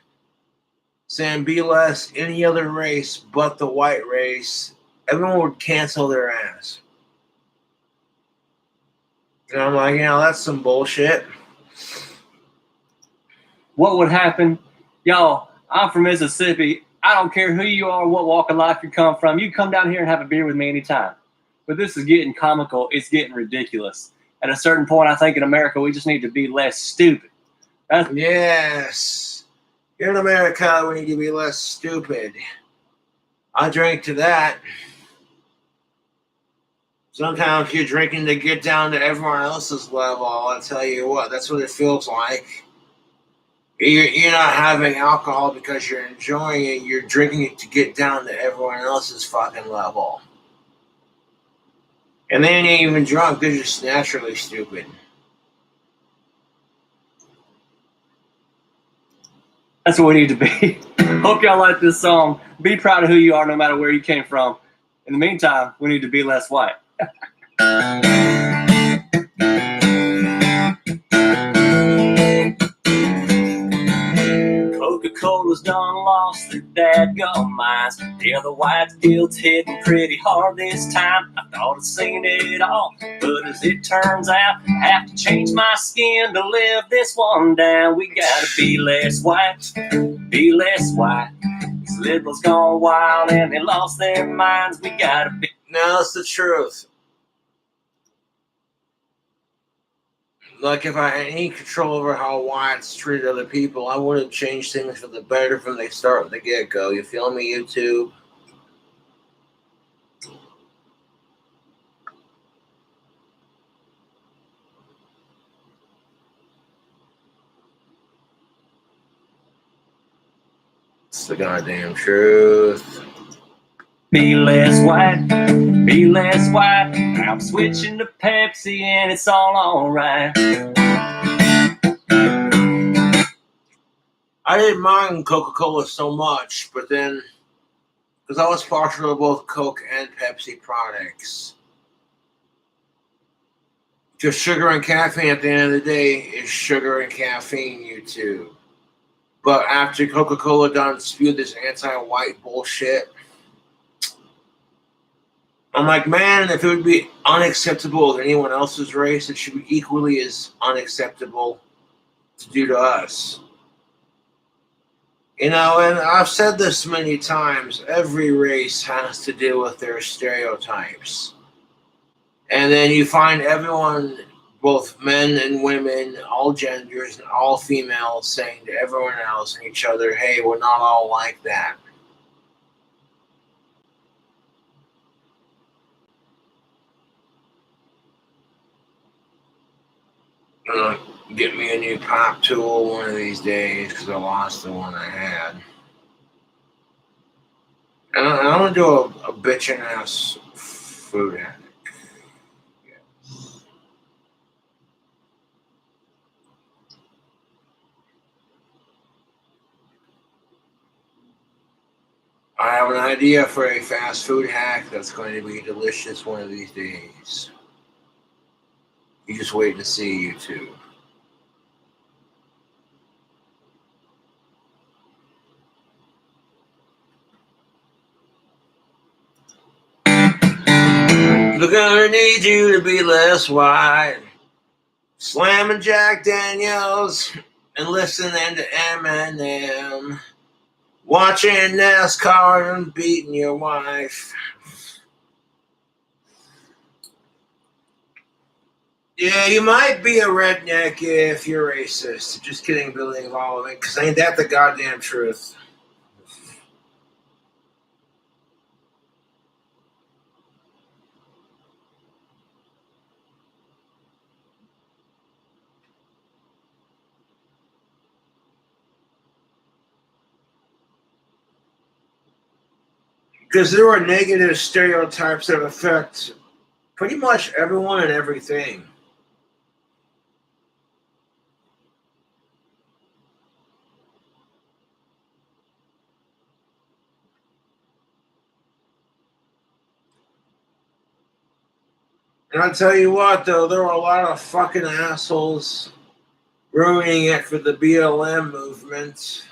saying be less any other race but the white race, everyone would cancel their ass. And I'm like, that's some bullshit. What would happen? Y'all, I'm from Mississippi. I don't care who you are, what walk of life you come from. You come down here and have a beer with me anytime. But this is getting comical. It's getting ridiculous. At a certain point, I think in America, we just need to be less stupid. Yes. Here in America, we need to be less stupid. I drink to that. Sometimes you're drinking to get down to everyone else's level. I'll tell you what, that's what it feels like. You're not having alcohol because you're enjoying it. You're drinking it to get down to everyone else's fucking level. And they ain't even drunk. They're just naturally stupid. That's what we need to be. Hope y'all like this song. Be proud of who you are no matter where you came from. In the meantime, we need to be less white. Coca-Cola's done lost their dadgum minds. The other white guilt's hitting pretty hard this time. I thought I'd seen it all, but as it turns out, I have to change my skin to live this one down. We gotta be less white, be less white. These liberals gone wild and they lost their minds. We gotta be. No, that's the truth. Like, if I had any control over how whites treated other people, I would have changed things for the better from the start, from the get-go. You feel me, YouTube? It's the goddamn truth. Be less white, be less white. I'm switching to Pepsi and it's all alright. I didn't mind Coca-Cola so much, but then, because I was partial to both Coke and Pepsi products. Just sugar and caffeine at the end of the day is sugar and caffeine, YouTube. But after Coca-Cola done spewed this anti-white bullshit, I'm like, man, if it would be unacceptable to anyone else's race, it should be equally as unacceptable to do to us. And I've said this many times, every race has to deal with their stereotypes. And then you find everyone, both men and women, all genders and all females, saying to everyone else and each other, hey, we're not all like that. Get me a new pop tool one of these days because I lost the one I had. And I'm gonna do a bitchin' ass food hack. I have an idea for a fast food hack that's going to be delicious one of these days. You just wait to see, YouTube. Look, I need you to be less white. Slamming Jack Daniels and listening to Eminem. Watching NASCAR and beating your wife. Yeah, you might be a redneck if you're racist. Just kidding, Billy Involvement, because ain't that the goddamn truth? Because there are negative stereotypes that affect pretty much everyone and everything. And I'll tell you what, though, there are a lot of fucking assholes ruining it for the BLM movement.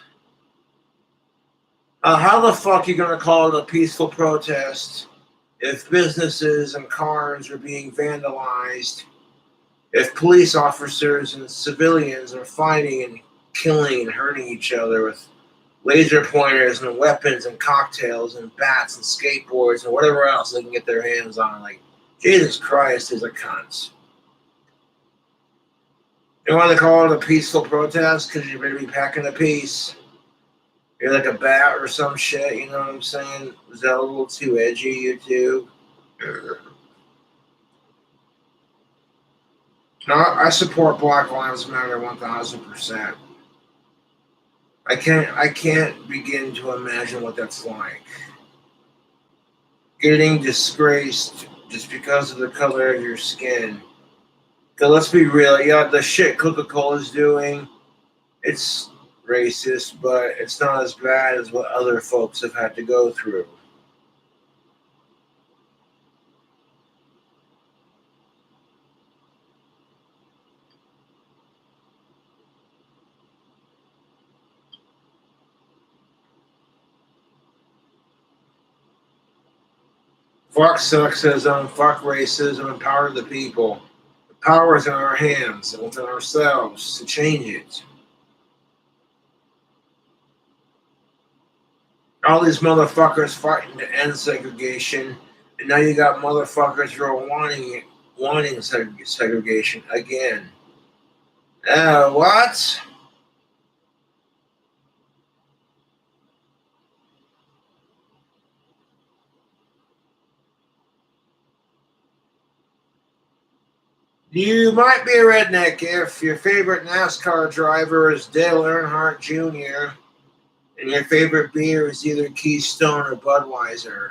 How the fuck are you going to call it a peaceful protest if businesses and cars are being vandalized, if police officers and civilians are fighting and killing and hurting each other with laser pointers and weapons and cocktails and bats and skateboards and whatever else they can get their hands on? Like, Jesus Christ is a cunt. You want to call it a peaceful protest because you better be packing a peace. You're like a bat or some shit, you know what I'm saying? Is that a little too edgy, YouTube? No, I support Black Lives Matter 1,000%. I can't begin to imagine what that's like. Getting disgraced just because of the color of your skin. Because let's be real, yeah, the shit Coca-Cola's doing, it's racist, but it's not as bad as what other folks have had to go through. Fuck sexism, fuck racism, empower the people. The power is in our hands and within ourselves to change it. All these motherfuckers fighting to end segregation, and now you got motherfuckers who are wanting segregation again. What? You might be a redneck if your favorite NASCAR driver is Dale Earnhardt Jr. and your favorite beer is either Keystone or Budweiser.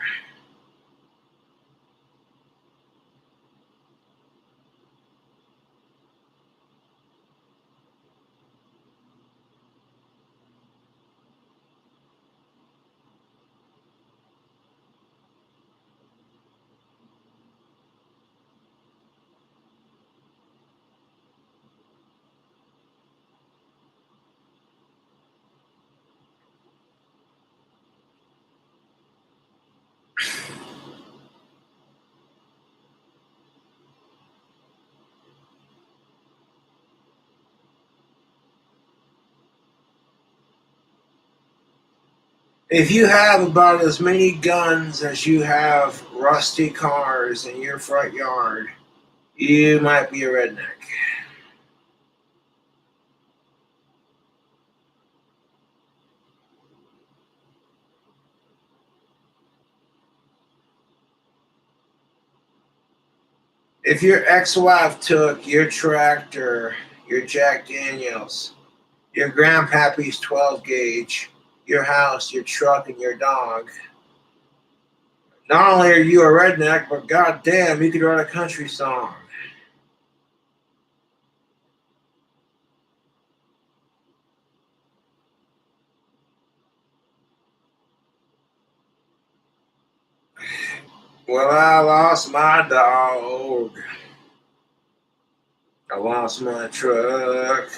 If you have about as many guns as you have rusty cars in your front yard, you might be a redneck. If your ex-wife took your tractor, your Jack Daniels, your grandpappy's 12 gauge, your house, your truck, and your dog, Not only are you a redneck, but goddamn, you could write a country song. Well, I lost my dog. I lost my truck.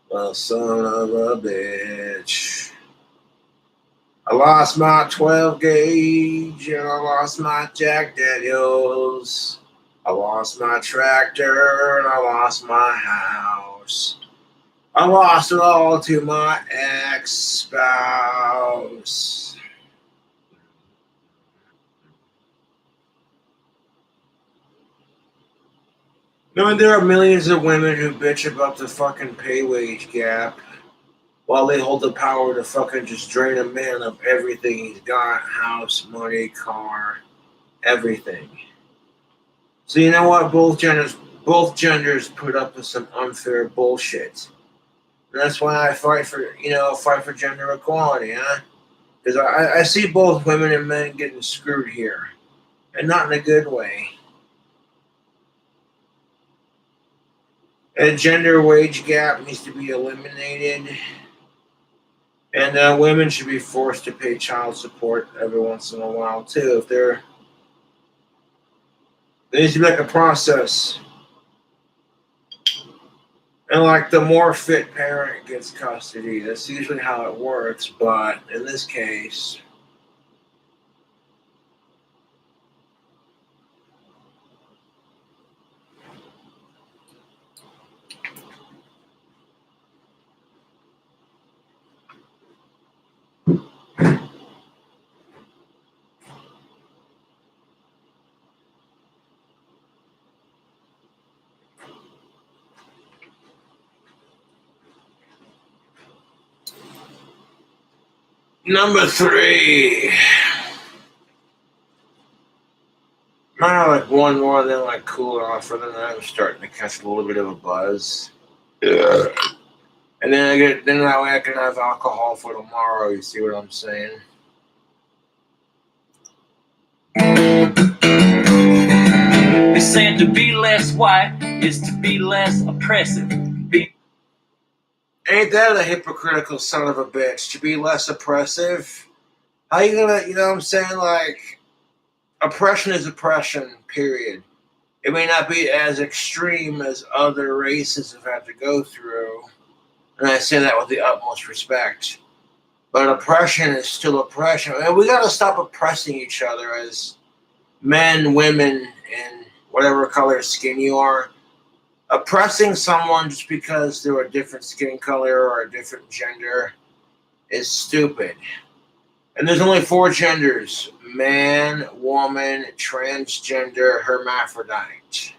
Well, son of a bitch. I lost my 12 gauge and I lost my Jack Daniels. I lost my tractor and I lost my house. I lost it all to my ex-spouse. No, there are millions of women who bitch about the fucking pay wage gap while they hold the power to fucking just drain a man of everything he's got: house, money, car, everything. So you know what? Both genders put up with some unfair bullshit. And that's why I fight for gender equality, huh? Because I see both women and men getting screwed here, and not in a good way. A gender wage gap needs to be eliminated, and women should be forced to pay child support every once in a while too. If there needs to be like a process, and like the more fit parent gets custody. That's usually how it works, but in this case. Number 3. I have like one more, then like cool off, and then I'm starting to catch a little bit of a buzz. Yeah. And then that way I can have alcohol for tomorrow. You see what I'm saying? They said to be less white is to be less oppressive. Ain't that a hypocritical son of a bitch? To be less oppressive? How you gonna, you know what I'm saying? Like, oppression is oppression, period. It may not be as extreme as other races have had to go through, and I say that with the utmost respect. But oppression is still oppression. And we gotta stop oppressing each other as men, women, and whatever color skin you are. Oppressing someone just because they're a different skin color or a different gender is stupid. And there's only 4 genders: man, woman, transgender, hermaphrodite.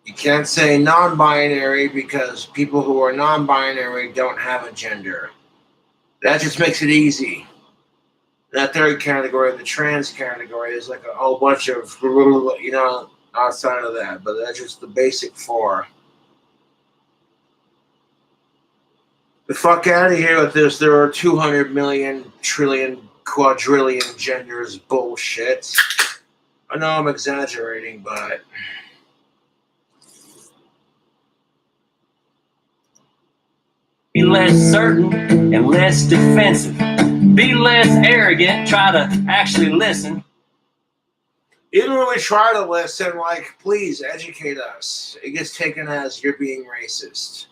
You can't say non-binary because people who are non-binary don't have a gender. That just makes it easy. That third category, the trans category, is like a whole bunch of, outside of that. But that's just the basic 4. The fuck out of here with this. There are 200 million, trillion, quadrillion genders bullshit. I know I'm exaggerating, but... Be less certain and less defensive. Be less arrogant. Try to actually listen. You don't really try to listen. Like, please educate us. It gets taken as you're being racist.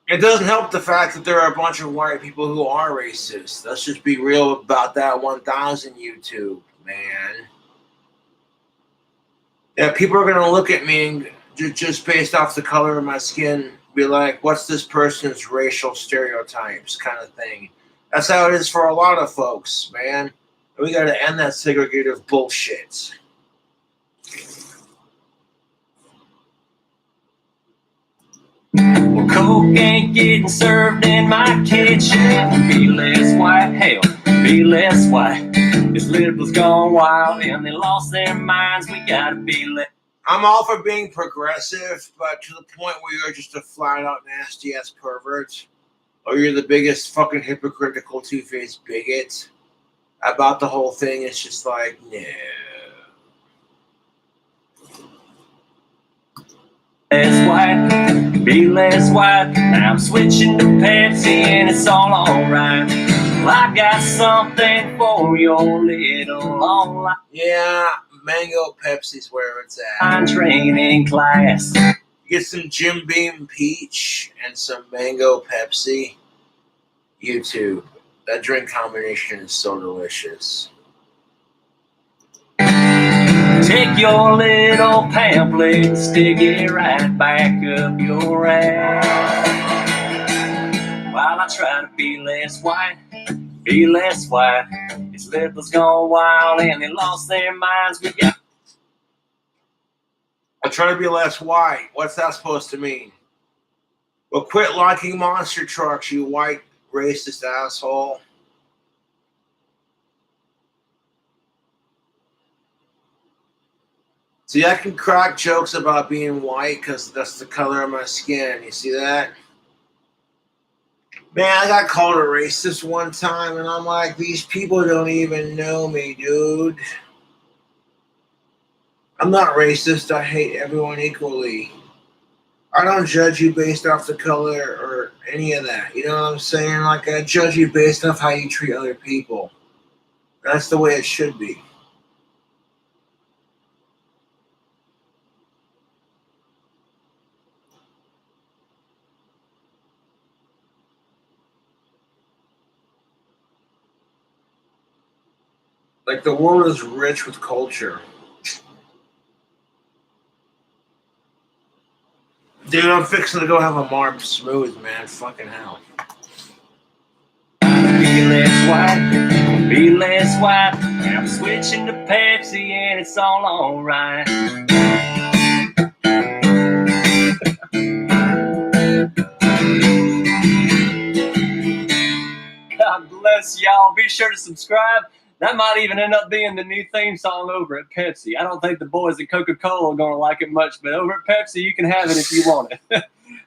It doesn't help the fact that there are a bunch of white people who are racist. Let's just be real about that 1,000 YouTube, man. Yeah, people are going to look at me and just based off the color of my skin, be like, what's this person's racial stereotypes kind of thing. That's how it is for a lot of folks, man. And we got to end that segregative bullshit. Well, Coke ain't getting served in my kitchen. Be less white, hell, be less white. This liberals gone wild and they lost their minds. We gotta be less. I'm all for being progressive, but to the point where you're just a flat out nasty ass pervert. or you're the biggest fucking hypocritical two-faced bigot about the whole thing. It's just like, no. Less white, be less white. Now I'm switching to Pepsi and it's all alright. Well, I got something for your little online Yeah, mango Pepsi's where it's at. training class. Get some Jim Beam Peach and some mango Pepsi. YouTube. That drink combination is so delicious. Take your little pamphlet, stick it right back up your ass. While I try to be less white, be less white. These liberals gone wild and they lost their minds. We got I try to be less white. What's that supposed to mean? Well, quit liking monster trucks, you white racist asshole. See, I can crack jokes about being white because that's the color of my skin. You see that? Man, I got called a racist one time, and I'm like, these people don't even know me, dude. I'm not racist. I hate everyone equally. I don't judge you based off the color or any of that. You know what I'm saying? Like, I judge you based off how you treat other people. That's the way it should be. Like, the world is rich with culture. Dude, I'm fixing to go have a Marb Smooth, man. Fucking hell. be less white, be less white. I'm switching to Pepsi and it's all alright. God bless y'all. Be sure to subscribe. That might even end up being the new theme song over at Pepsi. I don't think the boys at Coca-Cola are going to like it much, but over at Pepsi, you can have it if you want it.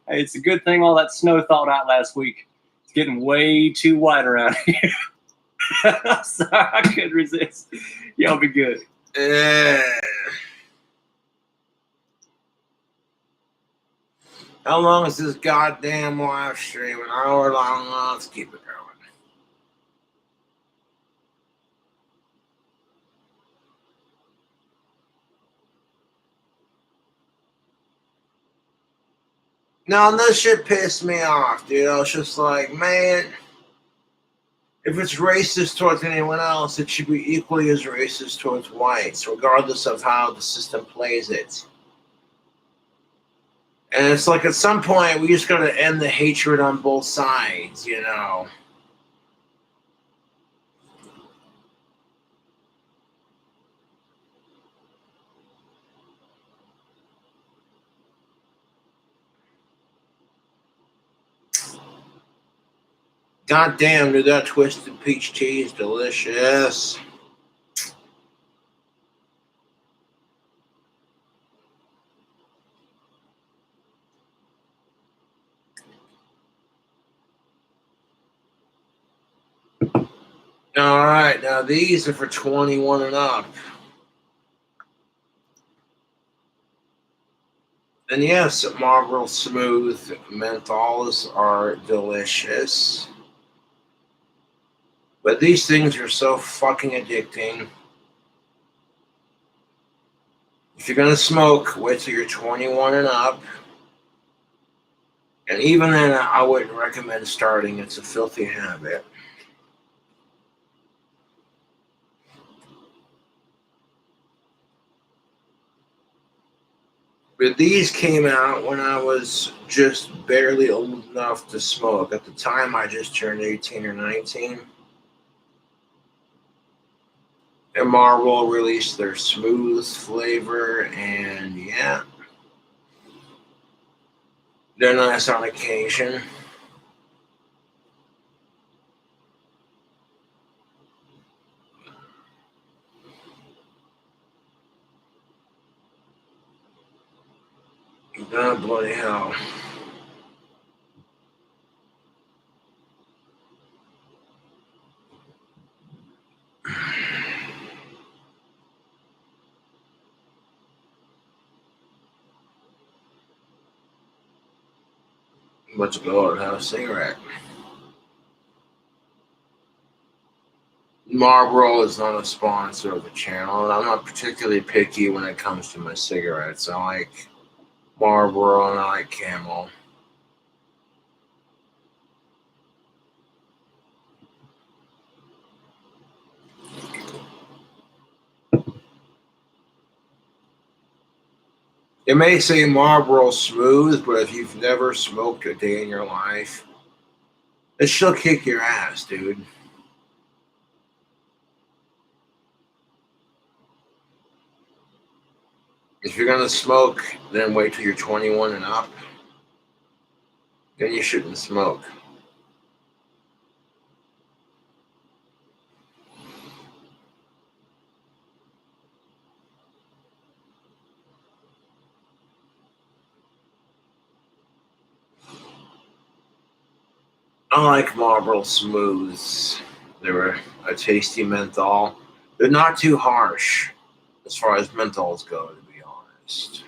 Hey, it's a good thing all that snow thawed out last week. It's getting way too white around here. I'm sorry, I couldn't resist. Y'all be good. How long is this goddamn live stream? An hour long? Let's keep it going. No, this shit pissed me off, dude. I was just like, man, if it's racist towards anyone else, it should be equally as racist towards whites, regardless of how the system plays it. And it's like, at some point, we just gotta end the hatred on both sides, you know? God damn, dude, that twisted peach tea is delicious. All right, now these are for 21 and up. And yes, Marlboro Smooth menthols are delicious. But these things are so fucking addicting. If you're gonna smoke, wait till you're 21 and up. And even then, I wouldn't recommend starting. It's a filthy habit. But these came out when I was just barely old enough to smoke. At the time, I just turned 18 or 19. And Marlboro released their smooth flavor, and yeah, they're nice on occasion. God bloody hell. Let's go and have a cigarette. Marlboro is not a sponsor of the channel, and I'm not particularly picky when it comes to my cigarettes. I like Marlboro and I like Camel. It may say Marlboro Smooth, but if you've never smoked a day in your life, it should kick your ass, dude. If you're gonna smoke, then wait till you're 21 and up. Then you shouldn't smoke. I like Marlboro Smooths. They're a tasty menthol. They're not too harsh as far as menthols go, to be honest.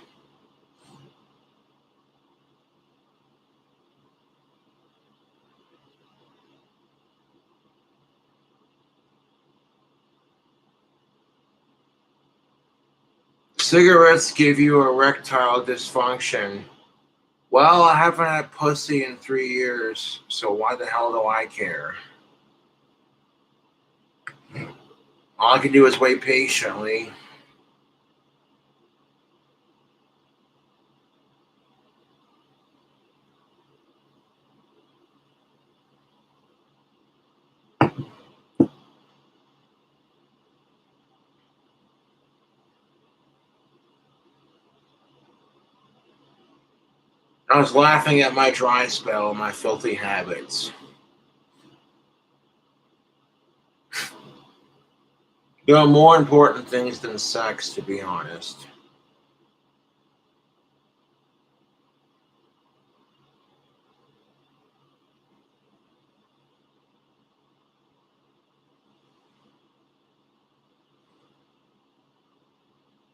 Cigarettes give you erectile dysfunction. Well, I haven't had pussy in 3 years, so why the hell do I care? All I can do is wait patiently. I was laughing at my dry spell and my filthy habits. There are more important things than sex, to be honest.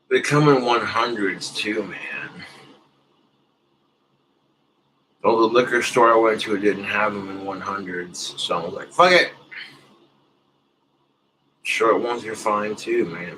They come in 100s too, man. Though the liquor store I went to didn't have them in 100s, so I was like, fuck it. Short ones are fine too, man.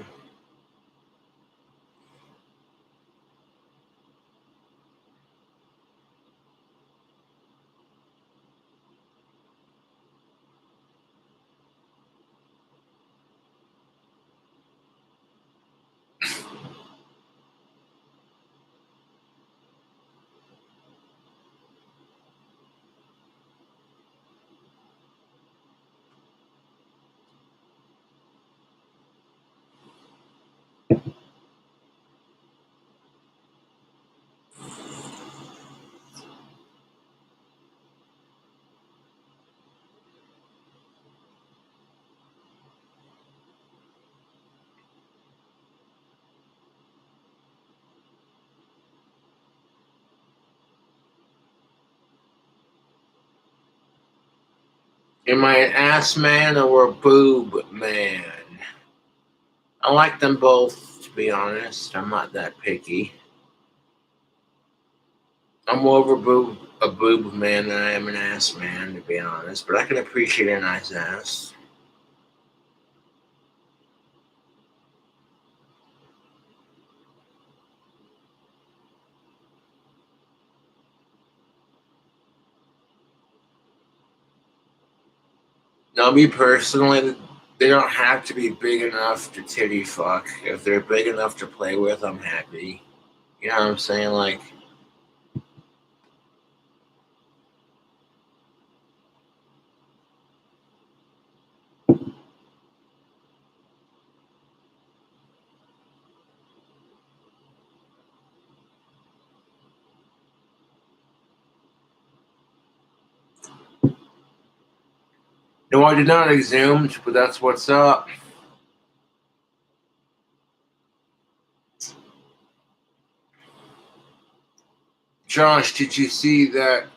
Am I an ass man or a boob man? I like them both, to be honest. I'm not that picky. I'm more of a boob man than I am an ass man, to be honest. But I can appreciate a nice ass. Now, me personally, they don't have to be big enough to titty fuck. If they're big enough to play with, I'm happy. You know what I'm saying? Like, no, I did not exhumed, but that's what's up. Josh, did you see that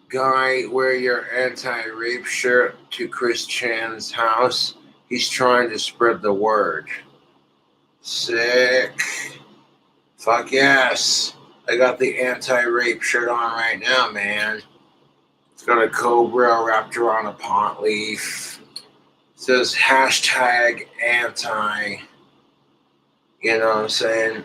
guy wear your anti-rape shirt to Chris Chan's house? He's trying to spread the word. Sick. Fuck yes. I got the anti-rape shirt on right now, man. It's got a cobra wrapped around a pot leaf. It says hashtag anti. You know what I'm saying?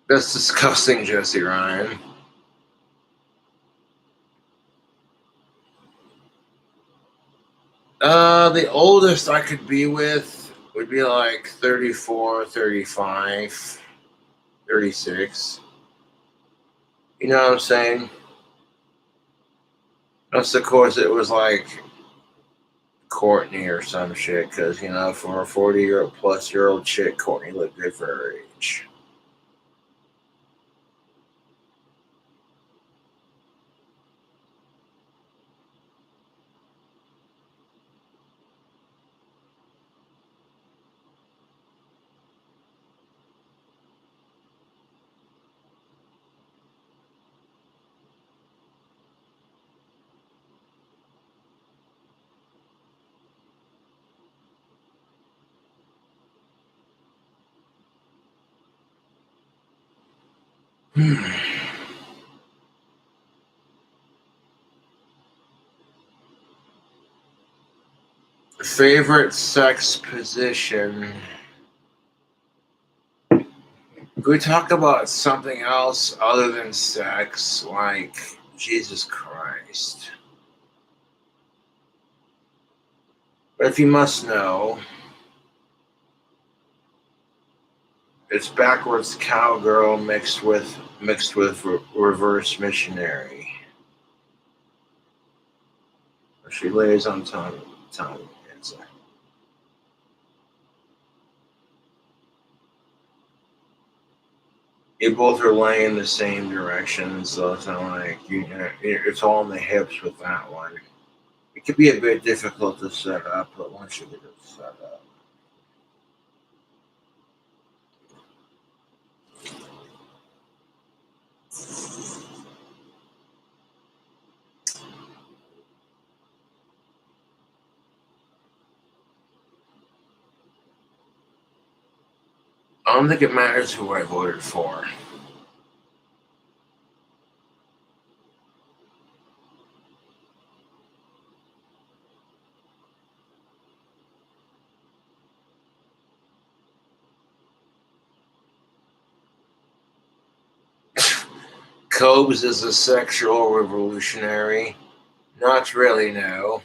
That's disgusting, Jesse Ryan. The oldest I could be with would be like 34, 35, 36. You know what I'm saying? Unless, of course, it was like Courtney or some shit, because, you know, for a 40-year-old chick, Courtney looked good for her age. Favorite sex position? Could we talk about something else other than sex? Like, Jesus Christ. But if you must know, it's backwards cowgirl mixed with reverse missionary. She lays on tongue. You both are laying in the same direction, so it's not like it's all in the hips with that one. It could be a bit difficult to set up, but once you get it set up. I don't think it matters who I voted for. Cobes is a sexual revolutionary. Not really, no.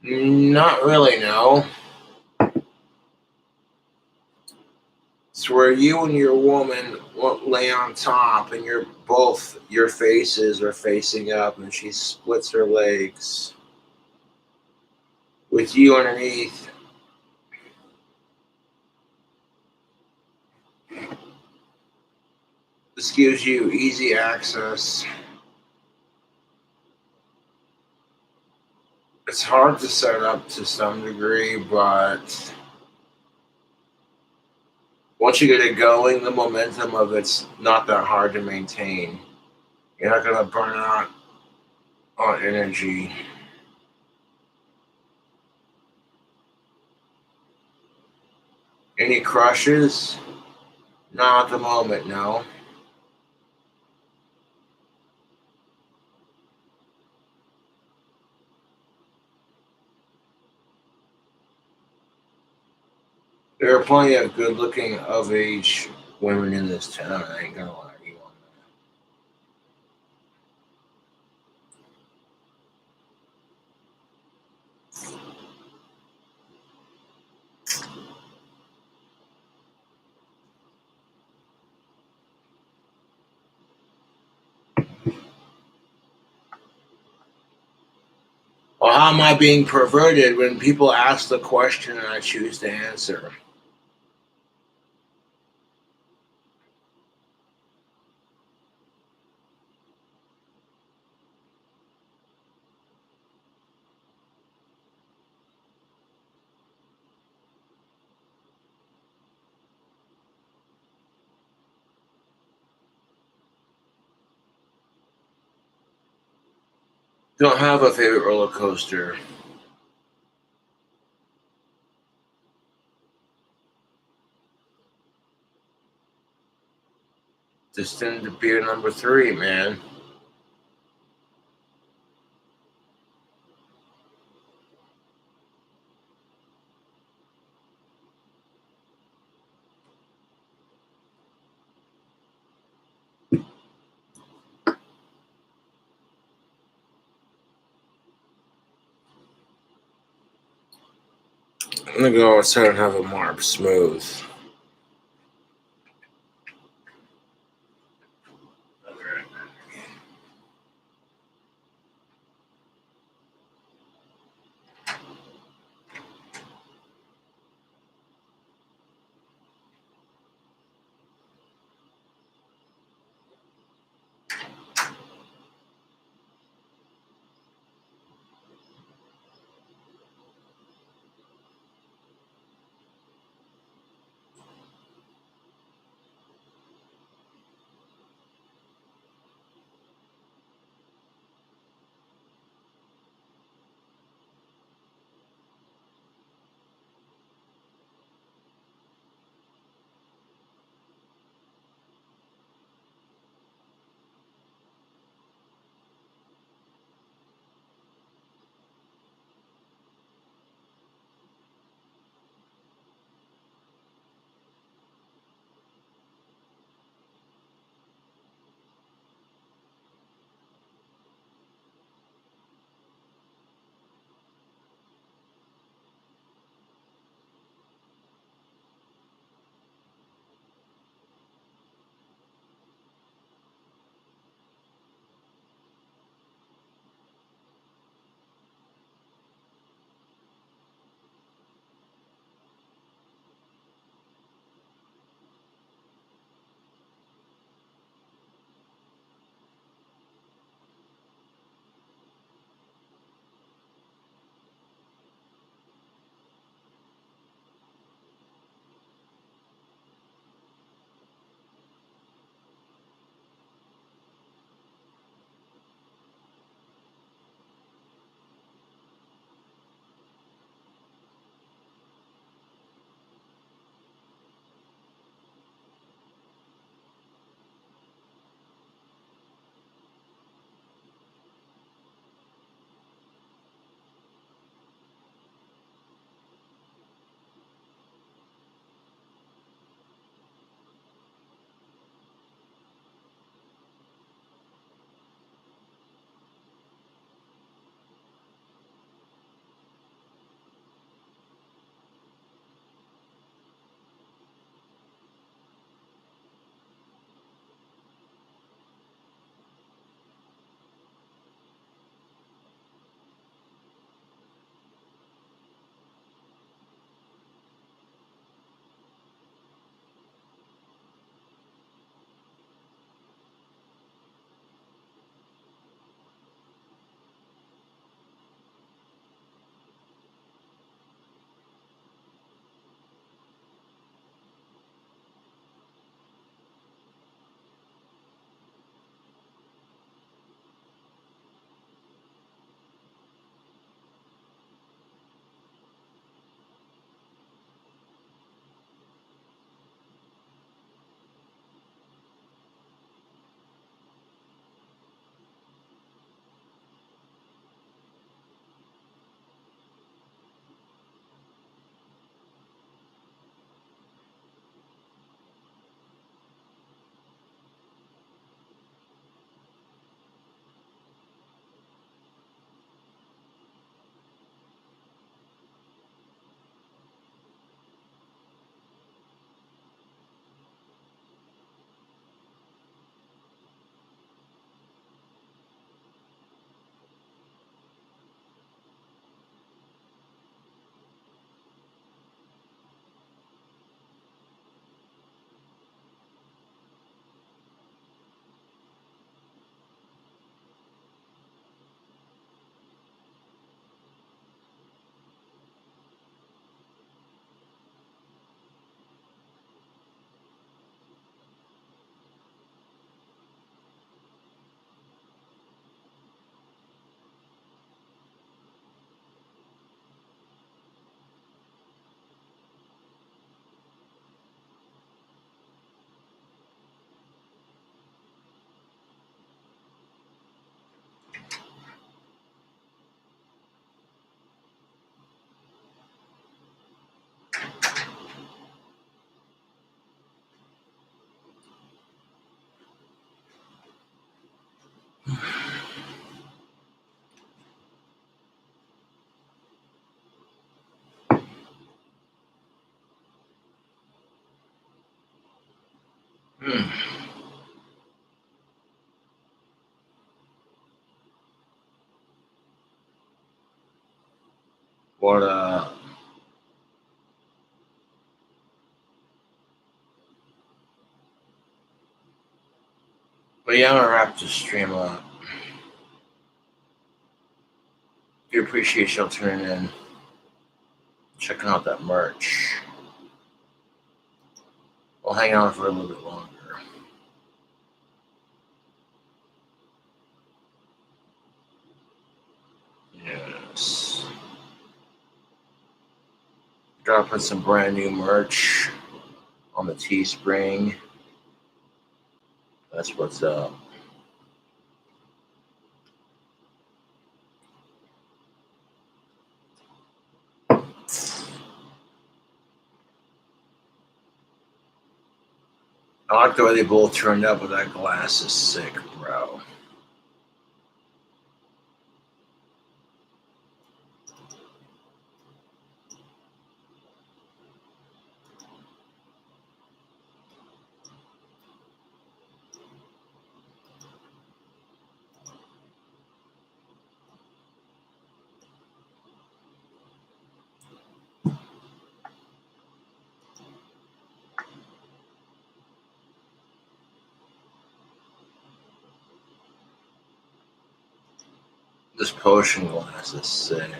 Not really, no. It's where you and your woman lay on top and your faces are facing up and she splits her legs with you underneath. This gives you easy access. It's hard to set up to some degree, but once you get it going, the momentum of it's not that hard to maintain. You're not going to burn out on energy. Any crushes? Not at the moment, no. There are plenty of good-looking of-age women in this town. I ain't gonna lie to you on that. Well, how am I being perverted when people ask the question and I choose to answer? Don't have a favorite roller coaster. Destined to be number 3, man. I'm gonna go outside and have a marb smooth. What But yeah, I'm gonna wrap this stream up. We appreciate y'all tuning in, checking out that merch. We'll hang on for a little bit longer. Yes. Dropping some brand new merch on the Teespring. That's what's up. I like the way they both turned up with that glass is sick, bro. This potion glass is sick.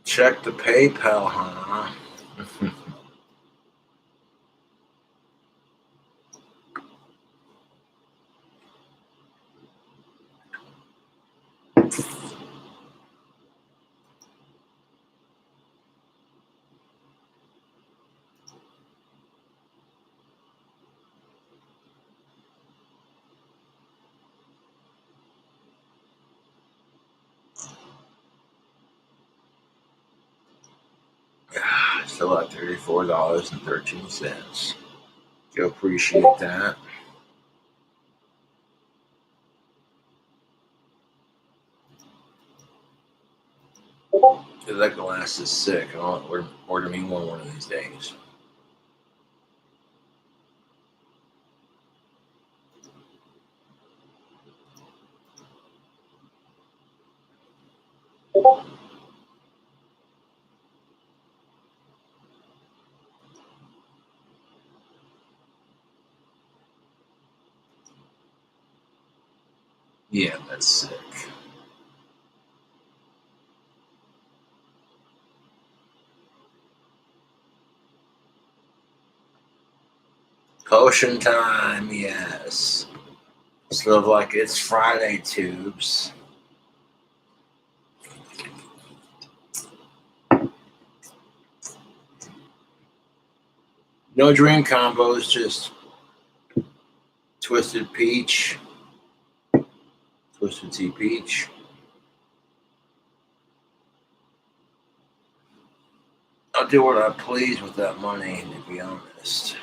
Check the PayPal, huh? Still at $34.13. You appreciate that. That glass is sick. I'll order me one of these days. Yeah, that's sick. Potion time, yes. Sort of like it's Friday, tubes. No drink combos, just twisted peach, twisted tea peach. I'll do what I please with that money, to be honest.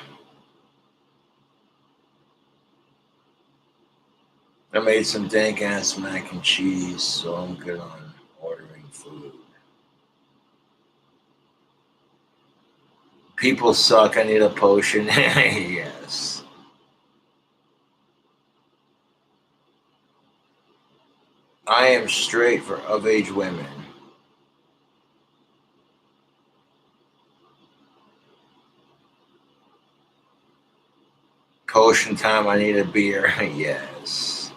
I made some dank ass mac and cheese, so I'm good on ordering food. People suck. I need a potion. Yes. I am straight for of age women. Potion time. I need a beer. Yes.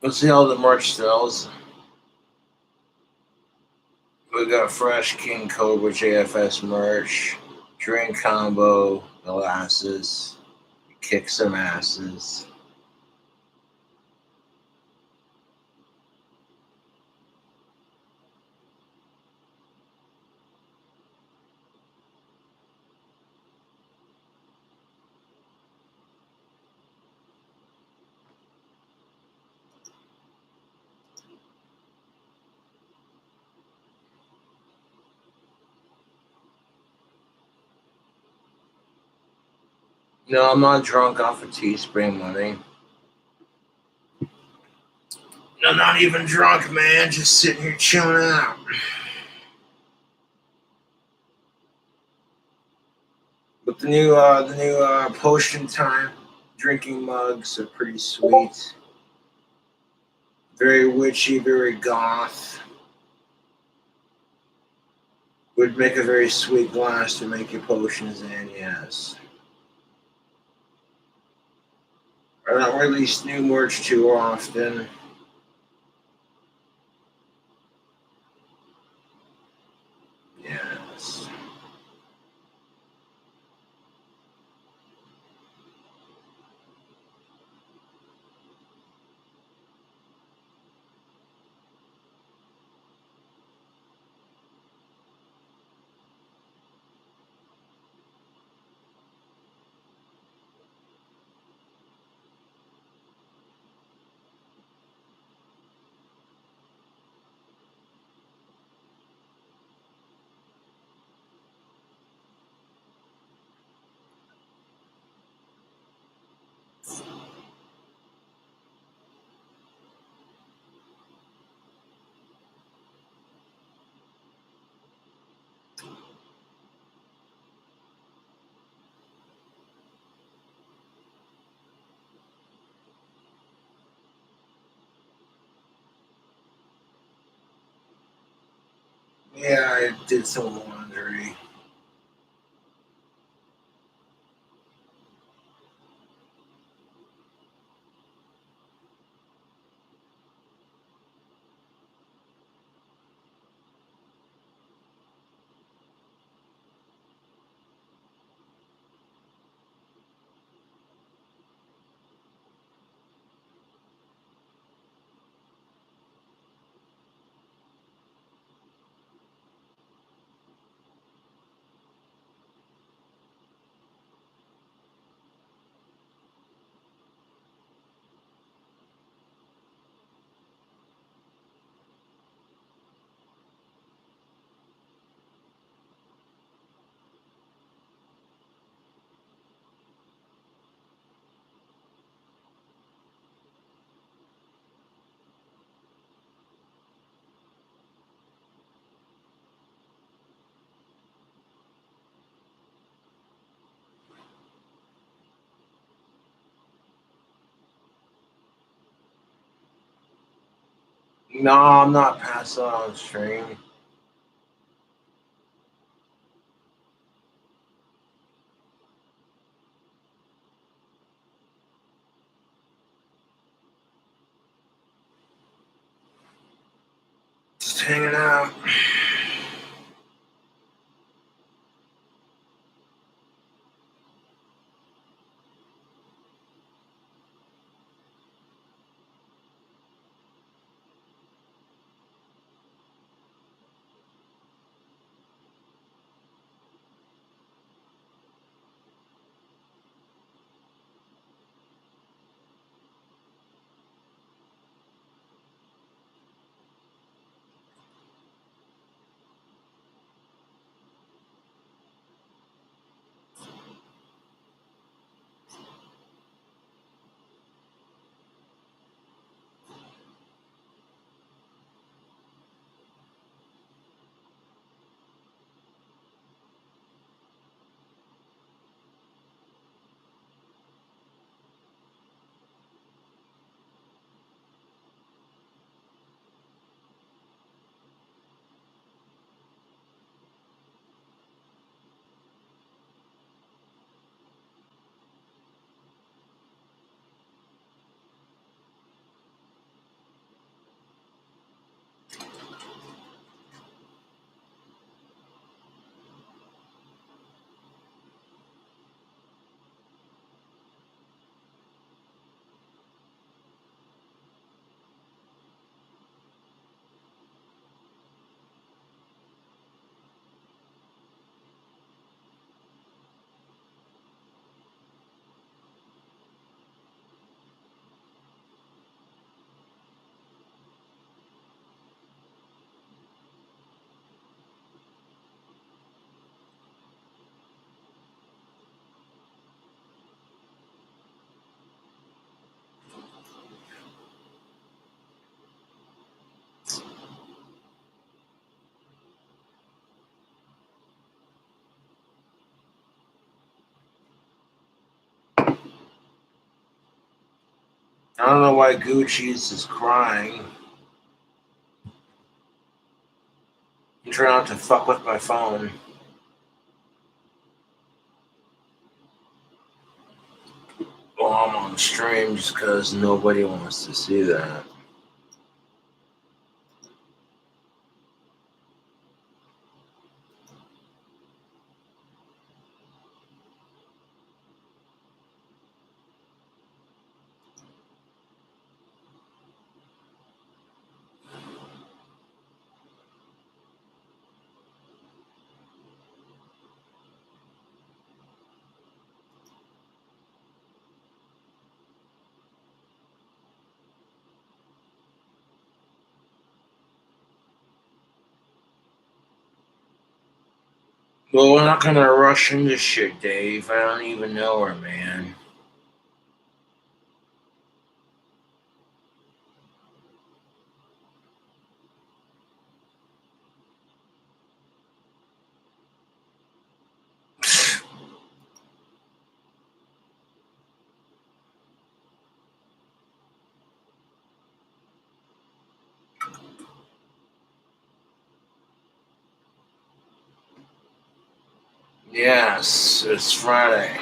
Let's see how the merch sells. We got fresh King Cobra JFS merch, drink combo, glasses, kick some asses. No, I'm not drunk off of Teespring money. No, not even drunk, man. Just sitting here chilling out. But the new potion time drinking mugs are pretty sweet. Very witchy, very goth. Would make a very sweet glass to make your potions in, yes. I don't release new merch too often. Yes. Yeah, I did some laundry. No, I'm not passing on stream. Just hanging out. I don't know why Gucci's is crying. I'm trying not to fuck with my phone. Well, I'm on stream just because nobody wants to see that. Well, we're not gonna rush into shit, Dave. I don't even know her, man. Yes, it's Friday.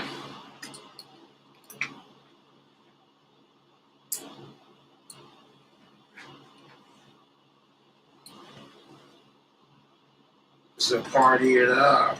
So party it up.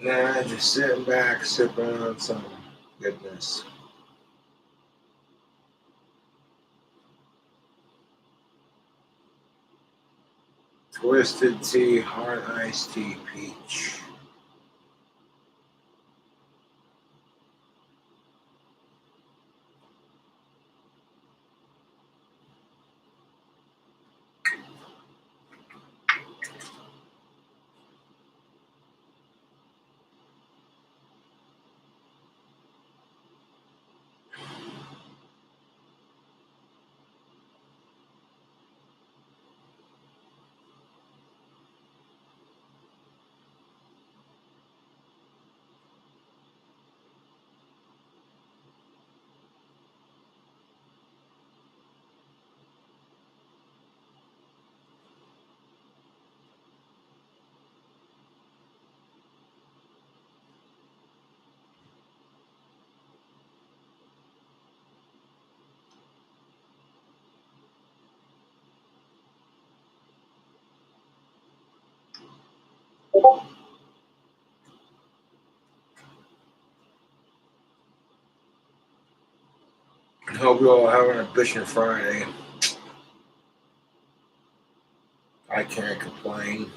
Nah, just sitting back, sipping on some goodness. Twisted tea, hard iced tea, peach. Hope you all having a bitchin' Friday. I can't complain.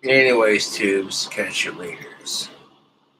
Anyways, tubes, catch you later.